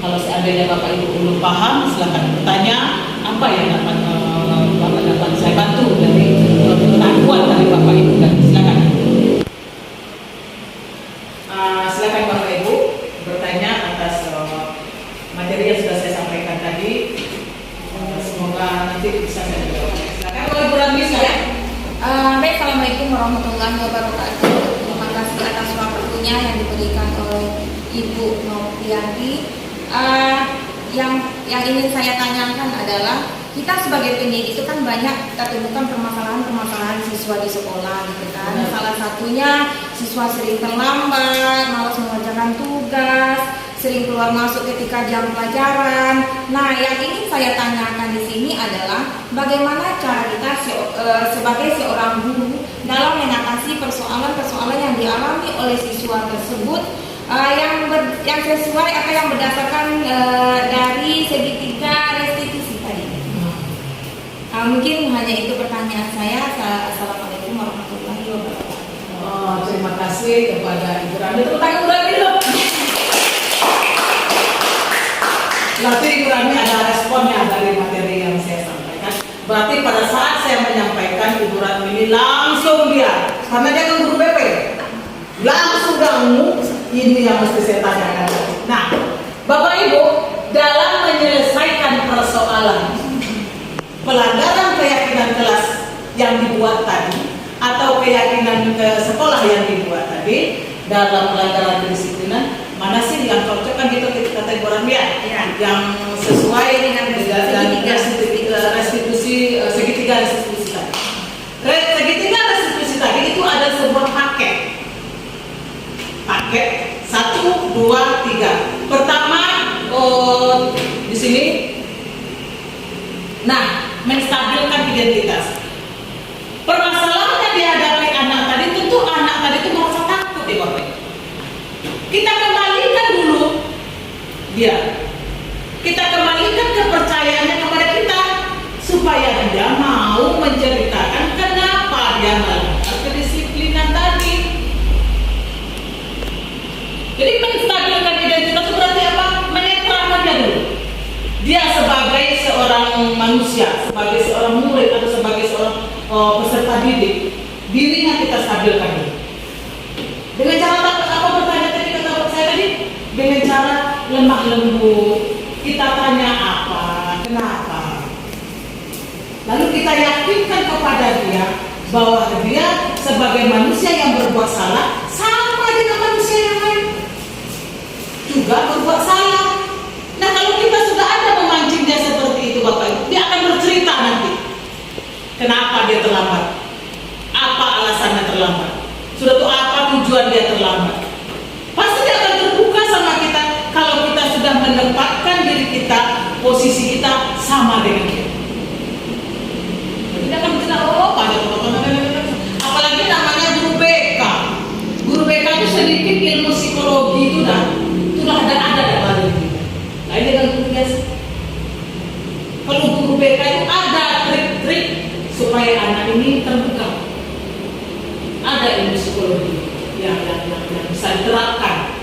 Kalau seandainya Bapak Ibu belum paham, silakan bertanya apa yang dapat saya bantu dari pengetahuan dari Bapak Ibu. Dan silakan Bapak Ibu bertanya atas materi yang sudah saya sampaikan tadi. Semoga nanti bisa saya jawab. Silakan Bapak Ibu Rami ya. Baik, Assalamualaikum warahmatullahi wabarakatuh. Terima kasih atas waktunya yang diberikan oleh Ibu Noprianti. Yang ingin saya tanyakan adalah, kita sebagai pendidik itu kan banyak kita temukan permasalahan siswa di sekolah gitu kan. Salah satunya siswa sering terlambat, malas mengerjakan tugas, sering keluar masuk ketika jam pelajaran. Nah, yang ingin saya tanyakan di sini adalah bagaimana cara kita sebagai seorang guru dalam mengatasi persoalan-persoalan yang dialami oleh siswa tersebut, yang sesuai atau yang berdasarkan dari segitiga restitusi tadi. Mungkin hanya itu pertanyaan saya. Assalamualaikum warahmatullahi wabarakatuh. Terima kasih kepada Ibu Rani. Tepuk tangan Ibu Rani dulu. Berarti Ibu Rani ada responnya dari materi yang saya sampaikan. Berarti pada saat saya menyampaikan, Ibu Rani ini langsung dia, karena dia kan guru BP, langsung ganggu. Ini yang mesti saya tanyakan. Nah, Bapak Ibu, dalam menyelesaikan persoalan pelanggaran keyakinan kelas yang dibuat tadi, atau keyakinan ke sekolah yang dibuat tadi dalam pelanggaran kedisiplinan, mana sih yang cocok kan gitu kita kategorikan ya, Iya. yang sesuai Dengan restitusi segitiga restitusi tadi. Segitiga restitusi tadi itu ada sebuah paket 1, 2, 3. Pertama di sini, nah, menstabilkan identitas. Permasalahan yang dihadapi anak tadi, tentu anak tadi itu merasa takut di Bapak. Kita kembalikan dulu dia. Kita kembalikan kepercayaannya kepada kita supaya dia mau menceritakan kenapa dia melanggar kedisiplinan tadi. Jadi menstabilkan identitas itu berarti apa? Menetralkan dia dulu. Dia sebagai seorang manusia, sebagai seorang murid atau sebagai seorang peserta didik, dirinya kita stabilkan dulu. Dengan cara apa bertanya tadi kata saya tadi? Dengan cara lemah lembut. Kita tanya apa, kenapa. Lalu kita yakinkan kepada dia bahwa dia sebagai manusia yang berbuat salah sama dengan manusia yang lain juga berbuat salah. Nah, kalau kita sudah ada memancing dia seperti itu Bapak Ibu, dia akan bercerita nanti kenapa dia terlambat, apa alasannya terlambat, sudah tahu apa tujuan dia terlambat. Pasti dia akan terbuka sama kita kalau kita sudah menempatkan diri kita, posisi kita sama dengan dia. Dia akan bercerita, oh pada apalagi namanya guru BK. Guru BK itu sedikit ilmu psikologi itu sudah ada dalam diri kita. Lain dengan guru biasa. Kalau guru BK itu ada trik-trik supaya anak ini terbuka. Ada ilmu psikologi yang bisa diterapkan.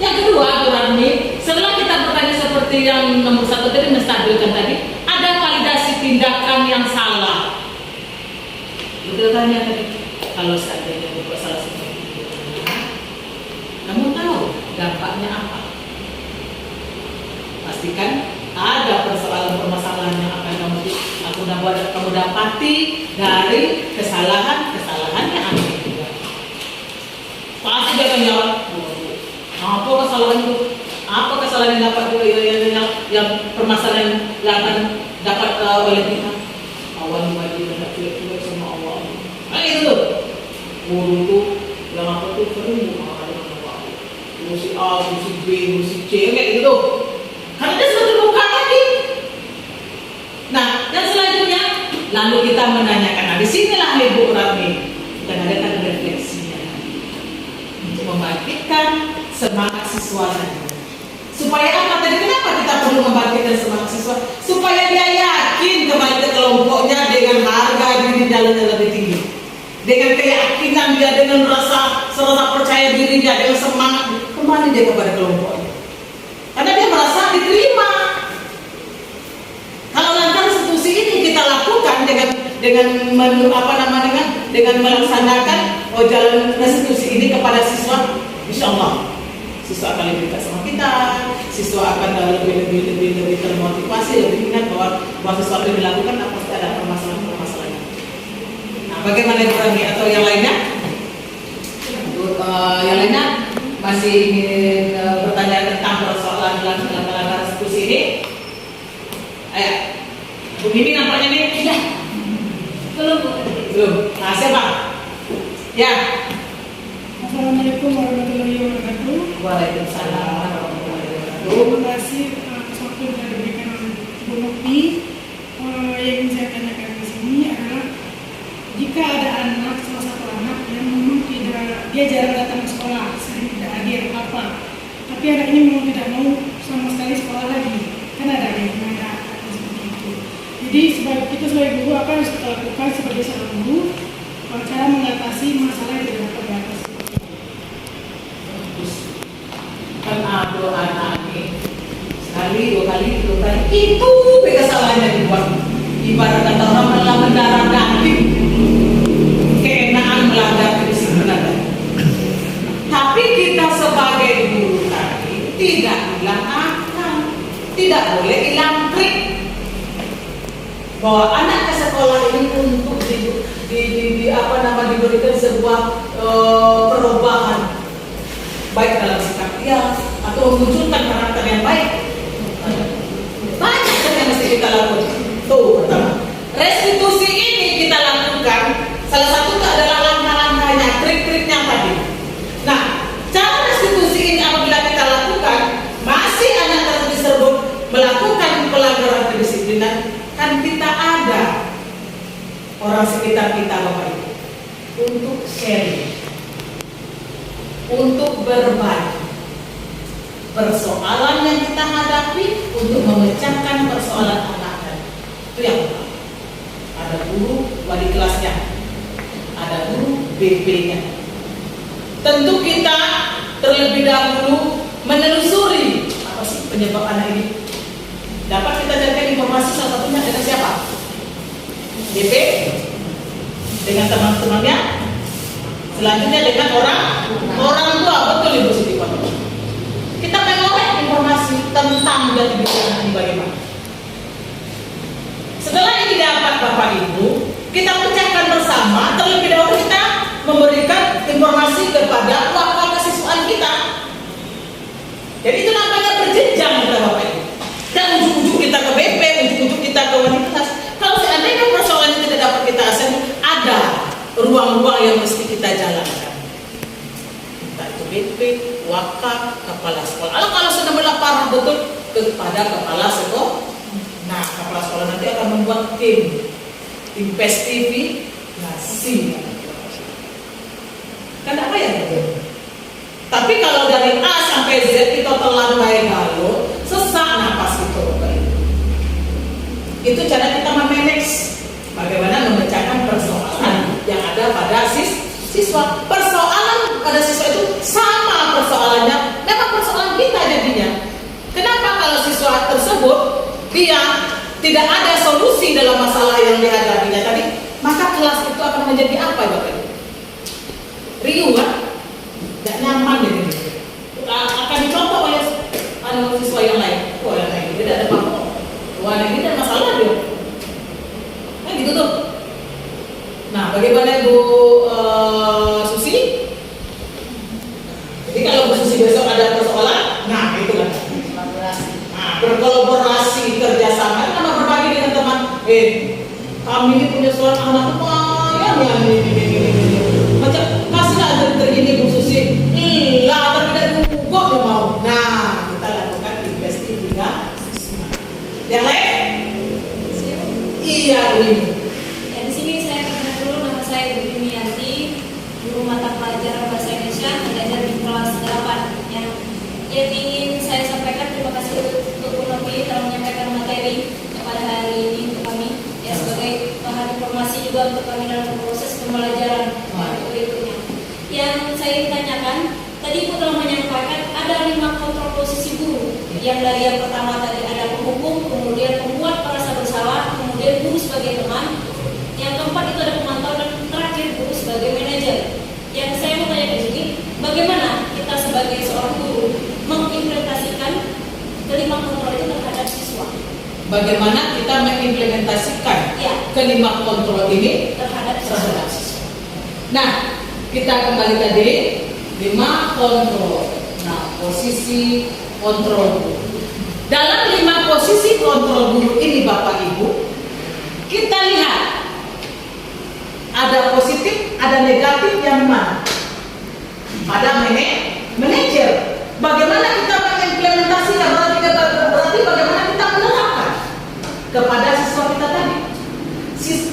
Yang kedua, Bu Radmi, setelah kita bertanya seperti yang nomor 1 tadi, menstabilkan tadi, ada validasi tindakan yang salah. Kita tanya tadi, kalau seandainya berbuat salah seperti itu, kamu tahu dampaknya apa? Pastikan ada permasalahan yang akan kamu dapati dari kesalahan yang ada juga. Pasti dia akan jawab, apa kesalahan itu? Apa kesalahan yang dapat yang permasalahan yang akan dapat oleh kita? Awal wajib dan cuek sama Allah. Nah itu tuh, guru itu yang apa tuh sering dengan Allah. Musik A, musik B, musik C, kayak gitu tuh. Karena dia sudah terbuka tadi. Nah, dan selanjutnya, lalu kita menanyakan. Nah, disinilah Ibu Radmi kita adakan refleksinya untuk membangkitkan semangat siswa tadi. Supaya apa tadi? Kenapa kita perlu membangkitkan semangat siswa? Supaya dia yakin kembali ke kelompoknya dengan harga diri dalam yang lebih tinggi, dengan keyakinan dia, dengan rasa percaya diri dia, dengan semangat kembali dia kepada kelompoknya. Karena dia merasa diterima. Kalau langkah restitusi ini kita lakukan dengan melaksanakan jalan restitusi ini kepada siswa, insya Allah siswa akan lebih dekat sama kita, siswa akan lebih termotivasi, lebih ingat bahwa sesuatu yang dilakukan pasti ada permasalahan. Nah, bagaimana Ibu atau yang lainnya? Yang lainnya masih ingin bertanya tentang persoalan langkah restitusi ini? Ayo, Bu Mimi nampaknya nih? Iya. Belum. Nah, siapa? Ya. Assalamualaikum warahmatullahi wabarakatuh. Waalaikumsalam warahmatullahi wabarakatuh. Terima kasih atas waktu yang sudah diberikan oleh Bu Nopi. Yang ingin saya tanyakan di sini adalah jika ada salah satu anak yang memang dia jarang datang ke sekolah, sering tidak hadir apa, tapi anak ini memang tidak mau sama sekali sekolah lagi, kan ada yang seperti itu. Jadi kita sebagai guru apa yang harus kita lakukan sebagai seorang guru cara mengatasi masalah yang tidak dapat diatasi? Kan ada anak ini sekali, 2 kali, 3 kali itu kesalahannya dibuat. Ibarat kata orang malah mendarah daging keenaan melanggar kedisiplinan. Tapi kita sebagai guru tadi tidak bilang akan, tidak boleh hilang trik bahwa anak ke sekolah ini untuk diberikan sebuah perubahan baik dalam sikap dia atau memunculkan karakter yang baik Salah satunya adalah langkah-langkahnya, trik-triknya tadi. Nah, cara restitusi ini apabila kita lakukan, masih anak tersebut melakukan pelanggaran kedisiplinan, kan kita ada orang sekitar kita, Bapak Ibu, untuk sharing, untuk berbagi persoalan yang kita hadapi, untuk memecahkan persoalan anak. Itu yang pertama. Ada guru wali kelasnya, ada guru BP-nya. Tentu kita terlebih dahulu menelusuri apa sih penyebab anak ini. Dapat kita carikan informasi salah satunya dengan siapa? BP, dengan teman-temannya. Selanjutnya dengan orang tua. Betul Ibu Siti. Kita mengorek informasi tentang jati diri anak ini bagaimana. Setelah ini dapat Bapak Ibu, kita pecahkan bersama. Terlebih dahulu kita memberikan informasi kepada wakil kesiswaan kita. Jadi itu namanya berjenjang kita Bapak Ibu. Dan ujung-ujung kita ke BP, ujung-ujung kita ke wali kelas. Kalau seandainya persoalan itu tidak dapat kita akses, ada ruang-ruang yang mesti kita jalankan. Entah itu BP, wakaf, kepala sekolah. Kalau sudah mulai parah betul, kepada kepala sekolah. Nah, kepala sekolah nanti akan membuat tim investigasi. Kan apa ya? Tapi kalau dari A sampai Z itu terlambai galau, sesak napas itu, Bapak Ibu. Itu cara kita memanage bagaimana memecahkan persoalan yang ada pada siswa. Persoalan pada siswa itu sama persoalannya, memang persoalan kita jadinya. Kenapa kalau siswa tersebut dia tidak ada solusi dalam masalah yang dihadapinya tadi, maka kelas itu akan menjadi apa Bapak Ibu? Riuh kan? Tidak nyaman jadi. Akan dicontoh oleh siswa yang lain. Wah, yang lain tidak ada apa-apa. Wah, ini ada masalah dia. Nah gitu tuh. Nah, bagaimana Ibu Susi? Jadi kalau Bu Susi besok ada persoalan, nah itu kan. Nah, berkolaborasi, kerjasama, karena berbagi dengan teman. Kami ini punya seorang anak lumayan ya ini. Macam masih ada terjadi Bu Susi. Lah, tapi dari kok dia mau. Nah, kita lakukan investigasi. Yang lain? Iya, Bu. Ya, di sini saya kenal dulu, nama saya Bu Yumianti, guru mata pelajaran bahasa Indonesia, mengajar di kelas 8. Yang ingin saya sampaikan, terima kasih untuk Bu Novi telah menyampaikan materi pada hari ini untuk kami, ya sebagai bahan informasi juga untuk kami dalam proses pembelajaran berikutnya. Yang saya ingin tanyakan, tadi Ibu telah menyampaikan ada 5 kontrol posisi guru. Yang dari yang pertama tadi ada penghukum, kemudian pembuat merasa bersalah, kemudian guru sebagai teman. Yang keempat itu ada pemantau, dan terakhir guru sebagai manajer. Yang saya mau tanya di sini, bagaimana kita sebagai seorang guru mengimplementasikan kelima kontrol itu terhadap siswa? Bagaimana kita mengimplementasikan kelima kontrol ini terhadap siswa? Nah, kita kembali tadi 5 kontrol. Nah, posisi kontrol guru. Dalam 5 posisi kontrol guru ini Bapak Ibu, kita lihat ada positif, ada negatif yang mana? Ada manajer. Bagaimana kita mengimplementasikan? Berarti bagaimana kita menerapkan kepada siswa kita tadi?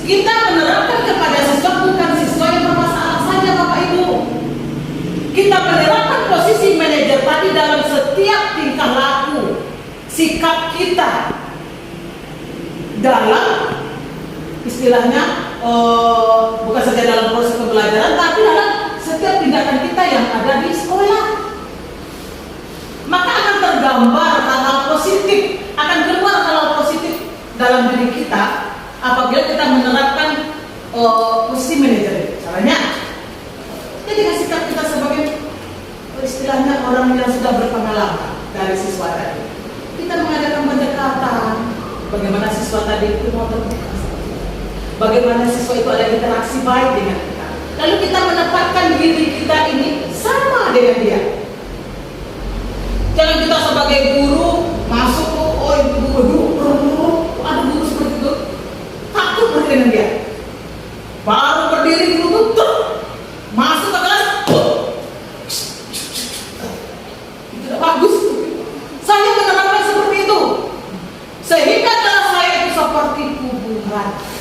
Kita menerapkan kepada siswa bukan siswa yang bermasalah saja Bapak Ibu. Kita menerapkan posisi manajer tadi dalam setiap tingkah laku, sikap kita dalam istilahnya bukan saja dalam proses pembelajaran, tapi dalam setiap tindakan kita yang ada di sekolah. Maka akan tergambar hal-hal positif, akan keluar hal-hal positif dalam diri kita apabila kita menerapkan posisi manajer. Caranya, jadi sikap kita sebagai istilahnya orang yang sudah berpengalaman dari siswa tadi. Kita mengadakan pendekatan, bagaimana siswa tadi itu mau terbuka, bagaimana siswa itu ada interaksi baik dengan kita. Lalu kita menempatkan diri kita ini sama dengan dia. Jangan kita sebagai guru masuk, ibu guru, ada guru seperti itu, takut berdiri dengan dia. Baru berdiri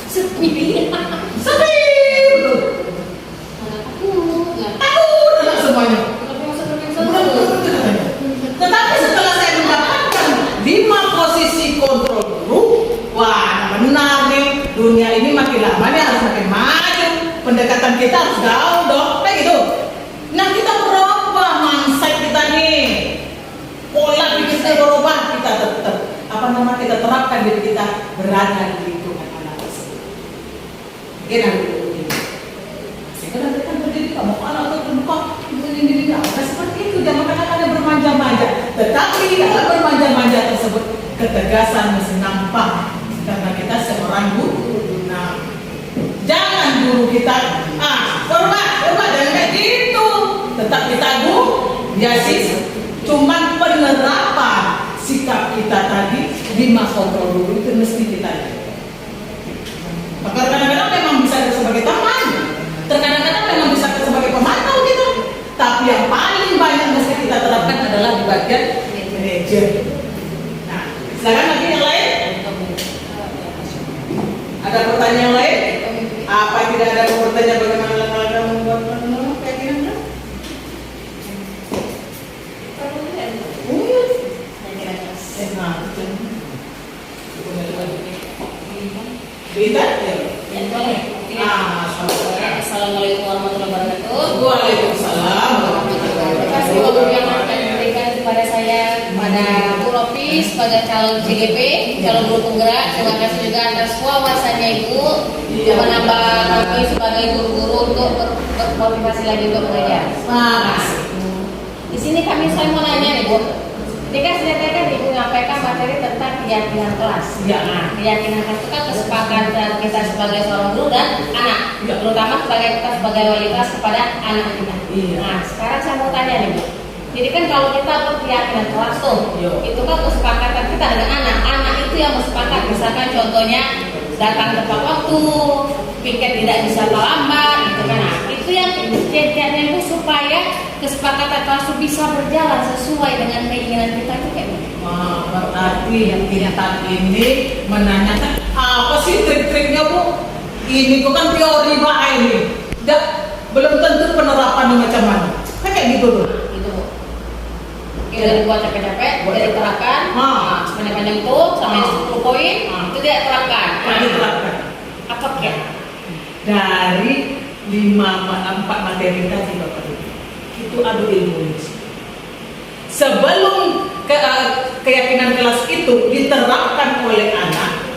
Sepi. Sepi. Anak aku nggak. Aku udah semuanya. Tapi masa yang Udah, tetapi setelah saya mendapatkan 5 posisi kontrol guru, wah benar nih, dunia ini makin lama nih harus makin maju, pendekatan kita harus jauh dong, kayak gitu. Nah kita berubah mindset kita nih, pola pikir kita berubah, kita tetap kita terapkan diri kita berada di lingkungan anak tersebut. Gimana dulu? Sehingga nanti kan berdiri kamu anak atau terbuka ini apa seperti itu, jangan kadang-kadang bermanja-manja. Tetapi dalam bermanja-manja tersebut ketegasan mesti nampak karena kita seorang guru. Nah, jangan guru kita berubah jangan kayak gitu. Tetap kita guru, ya sih. Cuman penerapan sikap kita tadi 5 kontrol dulu itu mesti kita lihat. Maka kadang-kadang memang bisa sebagai teman, terkadang-kadang memang bisa sebagai pemantau gitu. Tapi yang paling banyak mesti kita terapkan adalah di bagian manajer. Nah, silakan lagi yang lain. Ada pertanyaan lain? Apa tidak ada pertanyaan bagaimana langkah-langkah membuat keyakinan Anda? Berita? Ya, boleh. Assalamualaikum warahmatullahi wabarakatuh. Waalaikumsalam warahmatullahi Terima kasih wabarakatuh. waktu yang akan diberikan kepada saya, kepada Bu Ropi sebagai calon CGP, calon guru penggerak. Terima kasih juga atas wawasannya Ibu yang menambah Ropi sebagai guru-guru untuk bermotivasi lagi untuk mengajar. Di sini saya mau nanya nih Bu. Ini kan kan Ibu menyampaikan materi tentang keyakinan kelas. Ya. Nah, keyakinan kelas itu kan kesepakatan kita sebagai seorang guru dan anak, terutama kita sebagai wali kelas kepada anak kita. Iya. Nah, sekarang saya mau tanya nih Bu. Jadi kan kalau kita berkeyakinan kelas tuh, Yo. itu kan kesepakatan kita dengan anak. Anak itu yang bersepakat, misalkan contohnya datang tepat waktu, piket tidak bisa terlambat, gitu kan. Nah, itu yang kejadian itu supaya kesepakatan kelas itu bisa berjalan sesuai dengan keinginan kita itu kayak gimana? Berarti yang kita ini menanyakan apa sih trik-triknya Bu? Ini kok kan teori Pak ini. Belum tentu penerapannya macam mana. Kan kayak gitu tuh. Gitu Bu. Kita buat capek-capek, tidak diterapkan. Nah, sepanjang itu sampai 10 poin, itu tidak terapkan. Nah, diterapkan. Apa ya? Dari 4 materi tadi Bapak Ibu. Itu ada ilmu. Sebelum keyakinan kelas itu diterapkan oleh anak,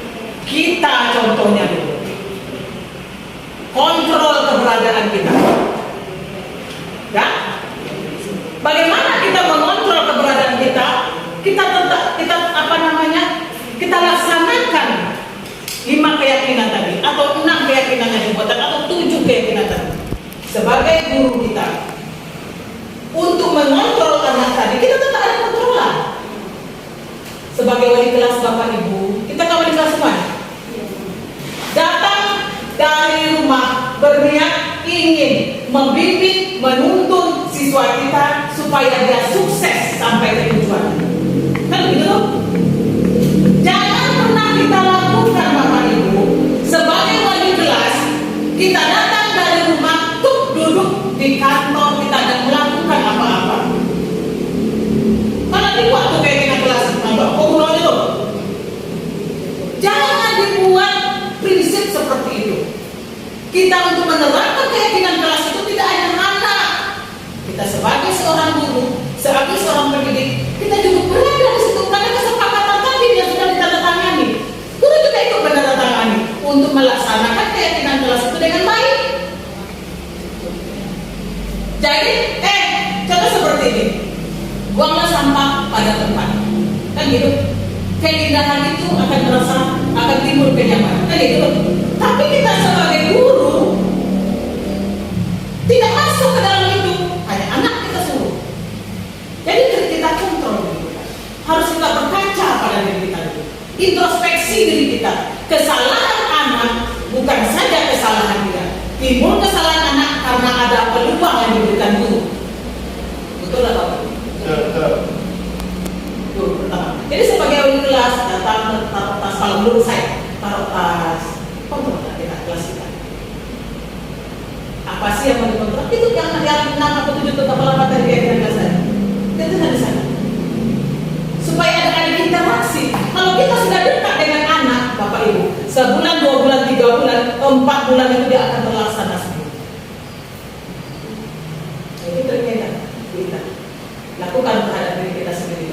kita contohnya dulu kontrol keberadaan kita. Ya? Bagaimana kita mengontrol keberadaan kita? Kita laksanakan 5 keyakinan tadi atau 6 keyakinan yang dibuat atau 7 keyakinan tadi. Sebagai guru kita, untuk mengontrol anak tadi, kita tetap ada kontrolan. Sebagai wali kelas Bapak Ibu, kita kan wali kelas semua. Datang dari rumah berniat ingin membimbing, menuntun siswa kita supaya dia sukses sampai ke tujuan. Kan begitu loh? Jangan pernah kita lakukan Bapak Ibu sebagai wali kelas, kita datang dari rumah duduk di kantor kita dan melakukan apa-apa. Karena dibuat tuh kayak gini kelas tambah ukuran itu. Jangan dibuat prinsip seperti itu. Kita untuk menerapkan keyakinan kelas itu tidak hanya anak. Kita sebagai seorang guru, sebagai seorang pendidik, kita juga berada di situ karena kesepakatan tadi yang sudah ditandatangani. Guru juga ikut menandatangani untuk melaksanakan keyakinan kelas itu dengan baik. Jadi, contoh seperti ini, buanglah sampah pada tempat, kan gitu. Keindahan itu akan timbul kenyamanan, kan gitu. Tapi kita sebagai guru tidak masuk ke dalam itu, hanya anak kita suruh. Jadi kita kontrol diri kita. Harus kita berkaca pada diri kita dulu. Introspeksi diri kita. Kesalahan anak bukan saja kesalahan dia. Timbul kesalahan anak karena ada peluang yang diberikan guru. Betul atau tidak? Betul. Jadi sebagai wali kelas datang taruh tas, kalau menurut saya taruh tas kontrol. apa sih yang mau dikontrol? Itu yang 6 atau 7 kepala materi keyakinan dasar. Itu di sana. Supaya ada interaksi. Kalau kita sudah dekat dengan anak, Bapak Ibu, sebulan, 2 bulan, 3 bulan, 4 bulan itu dia akan terlaksana sendiri. Itu terkait kita lakukan terhadap diri kita sendiri.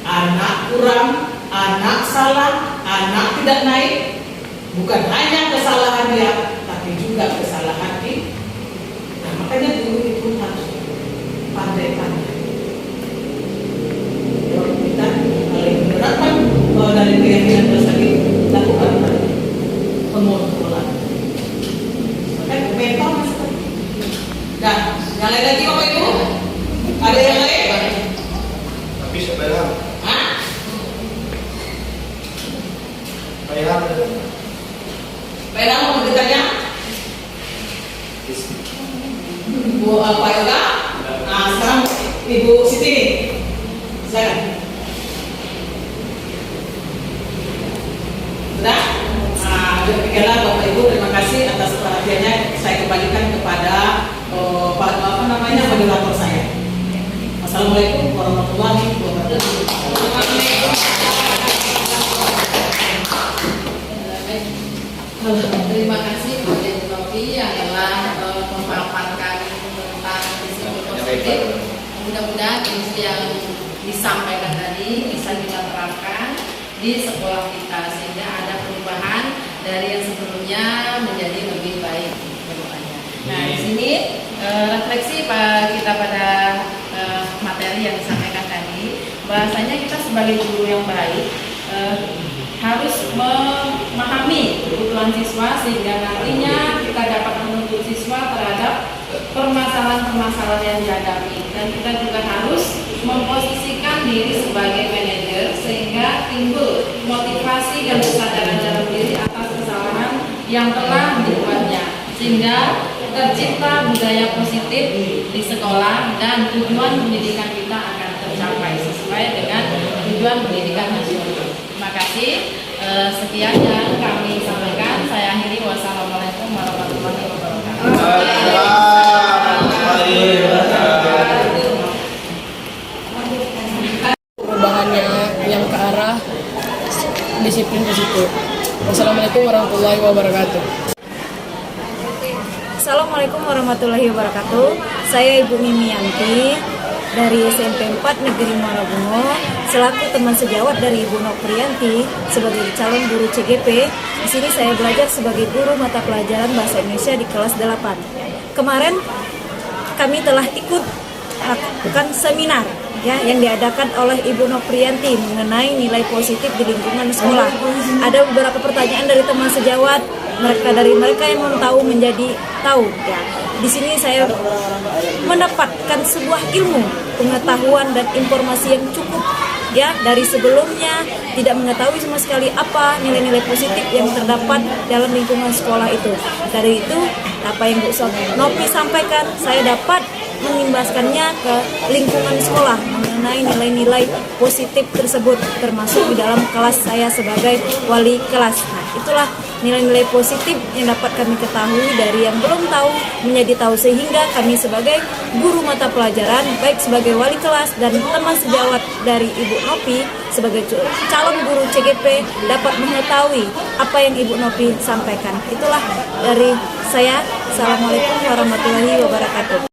Anak kurang, anak salah, anak tidak naik, bukan hanya kesalahan dia, tapi juga kesalahan kita. Nah, makanya guru itu harus pandai-pandai. Kalau kita paling menerapkan dari keyakinan dasar itu, lakukan pengontrolan. Makanya mental seperti itu. Dan yang lain lagi Bapak Ibu? Ada yang lain? Tapi sebenarnya Baiklah, mau bertanya? Bu Pak Yoga? Nah, sekarang Ibu Siti nih. Silakan. Sudah? Nah, demikianlah Bapak Ibu, terima kasih atas perhatiannya. Saya kembalikan kepada moderator saya. Assalamualaikum warahmatullahi wabarakatuh. Terima kasih kepada Ibu Novi yang telah memaparkan tentang prinsip positif. Mudah-mudahan prinsip yang disampaikan tadi bisa kita terapkan di sekolah kita sehingga ada perubahan dari yang sebelumnya menjadi lebih baik ke depannya. Nah, di sini refleksi kita pada materi yang disampaikan tadi, bahasanya kita sebagai guru yang baik harus memahami kebutuhan siswa sehingga nantinya kita dapat menuntut siswa terhadap permasalahan-permasalahan yang dihadapi, dan kita juga harus memposisikan diri sebagai manajer sehingga timbul motivasi dan kesadaran dalam diri atas kesalahan yang telah dibuatnya sehingga tercipta budaya positif di sekolah dan tujuan pendidikan kita akan tercapai sesuai dengan tujuan pendidikan nasional. Terima kasih. Sekian yang kami sampaikan. Saya akhiri. Wassalamualaikum warahmatullahi wabarakatuh. Perubahannya yang ke arah disiplin di situ. Wassalamualaikum warahmatullahi wabarakatuh. Assalamualaikum warahmatullahi wabarakatuh. Saya Ibu Mimiyanti dari SMP 4 Negeri Muarabungo selaku teman sejawat dari Ibu Nopriyanti sebagai calon guru CGP. Di sini saya belajar sebagai guru mata pelajaran Bahasa Indonesia di kelas 8. Kemarin kami telah ikut lakukan seminar yang diadakan oleh Ibu Nopriyanti mengenai nilai positif di lingkungan sekolah. Ada beberapa pertanyaan dari teman sejawat, dari mereka yang mau tahu menjadi tahu ya. Di sini saya mendapatkan sebuah ilmu, pengetahuan dan informasi yang cukup ya, dari sebelumnya tidak mengetahui sama sekali apa nilai-nilai positif yang terdapat dalam lingkungan sekolah itu. Dari itu apa yang Bu Novi sampaikan saya dapat mengimbaskannya ke lingkungan sekolah mengenai nilai-nilai positif tersebut termasuk di dalam kelas saya sebagai wali kelas. Nah, itulah nilai-nilai positif yang dapat kami ketahui dari yang belum tahu menjadi tahu sehingga kami sebagai guru mata pelajaran baik sebagai wali kelas dan teman sejawat dari Ibu Novi sebagai calon guru CGP dapat mengetahui apa yang Ibu Novi sampaikan. Itulah dari saya. Assalamualaikum warahmatullahi wabarakatuh.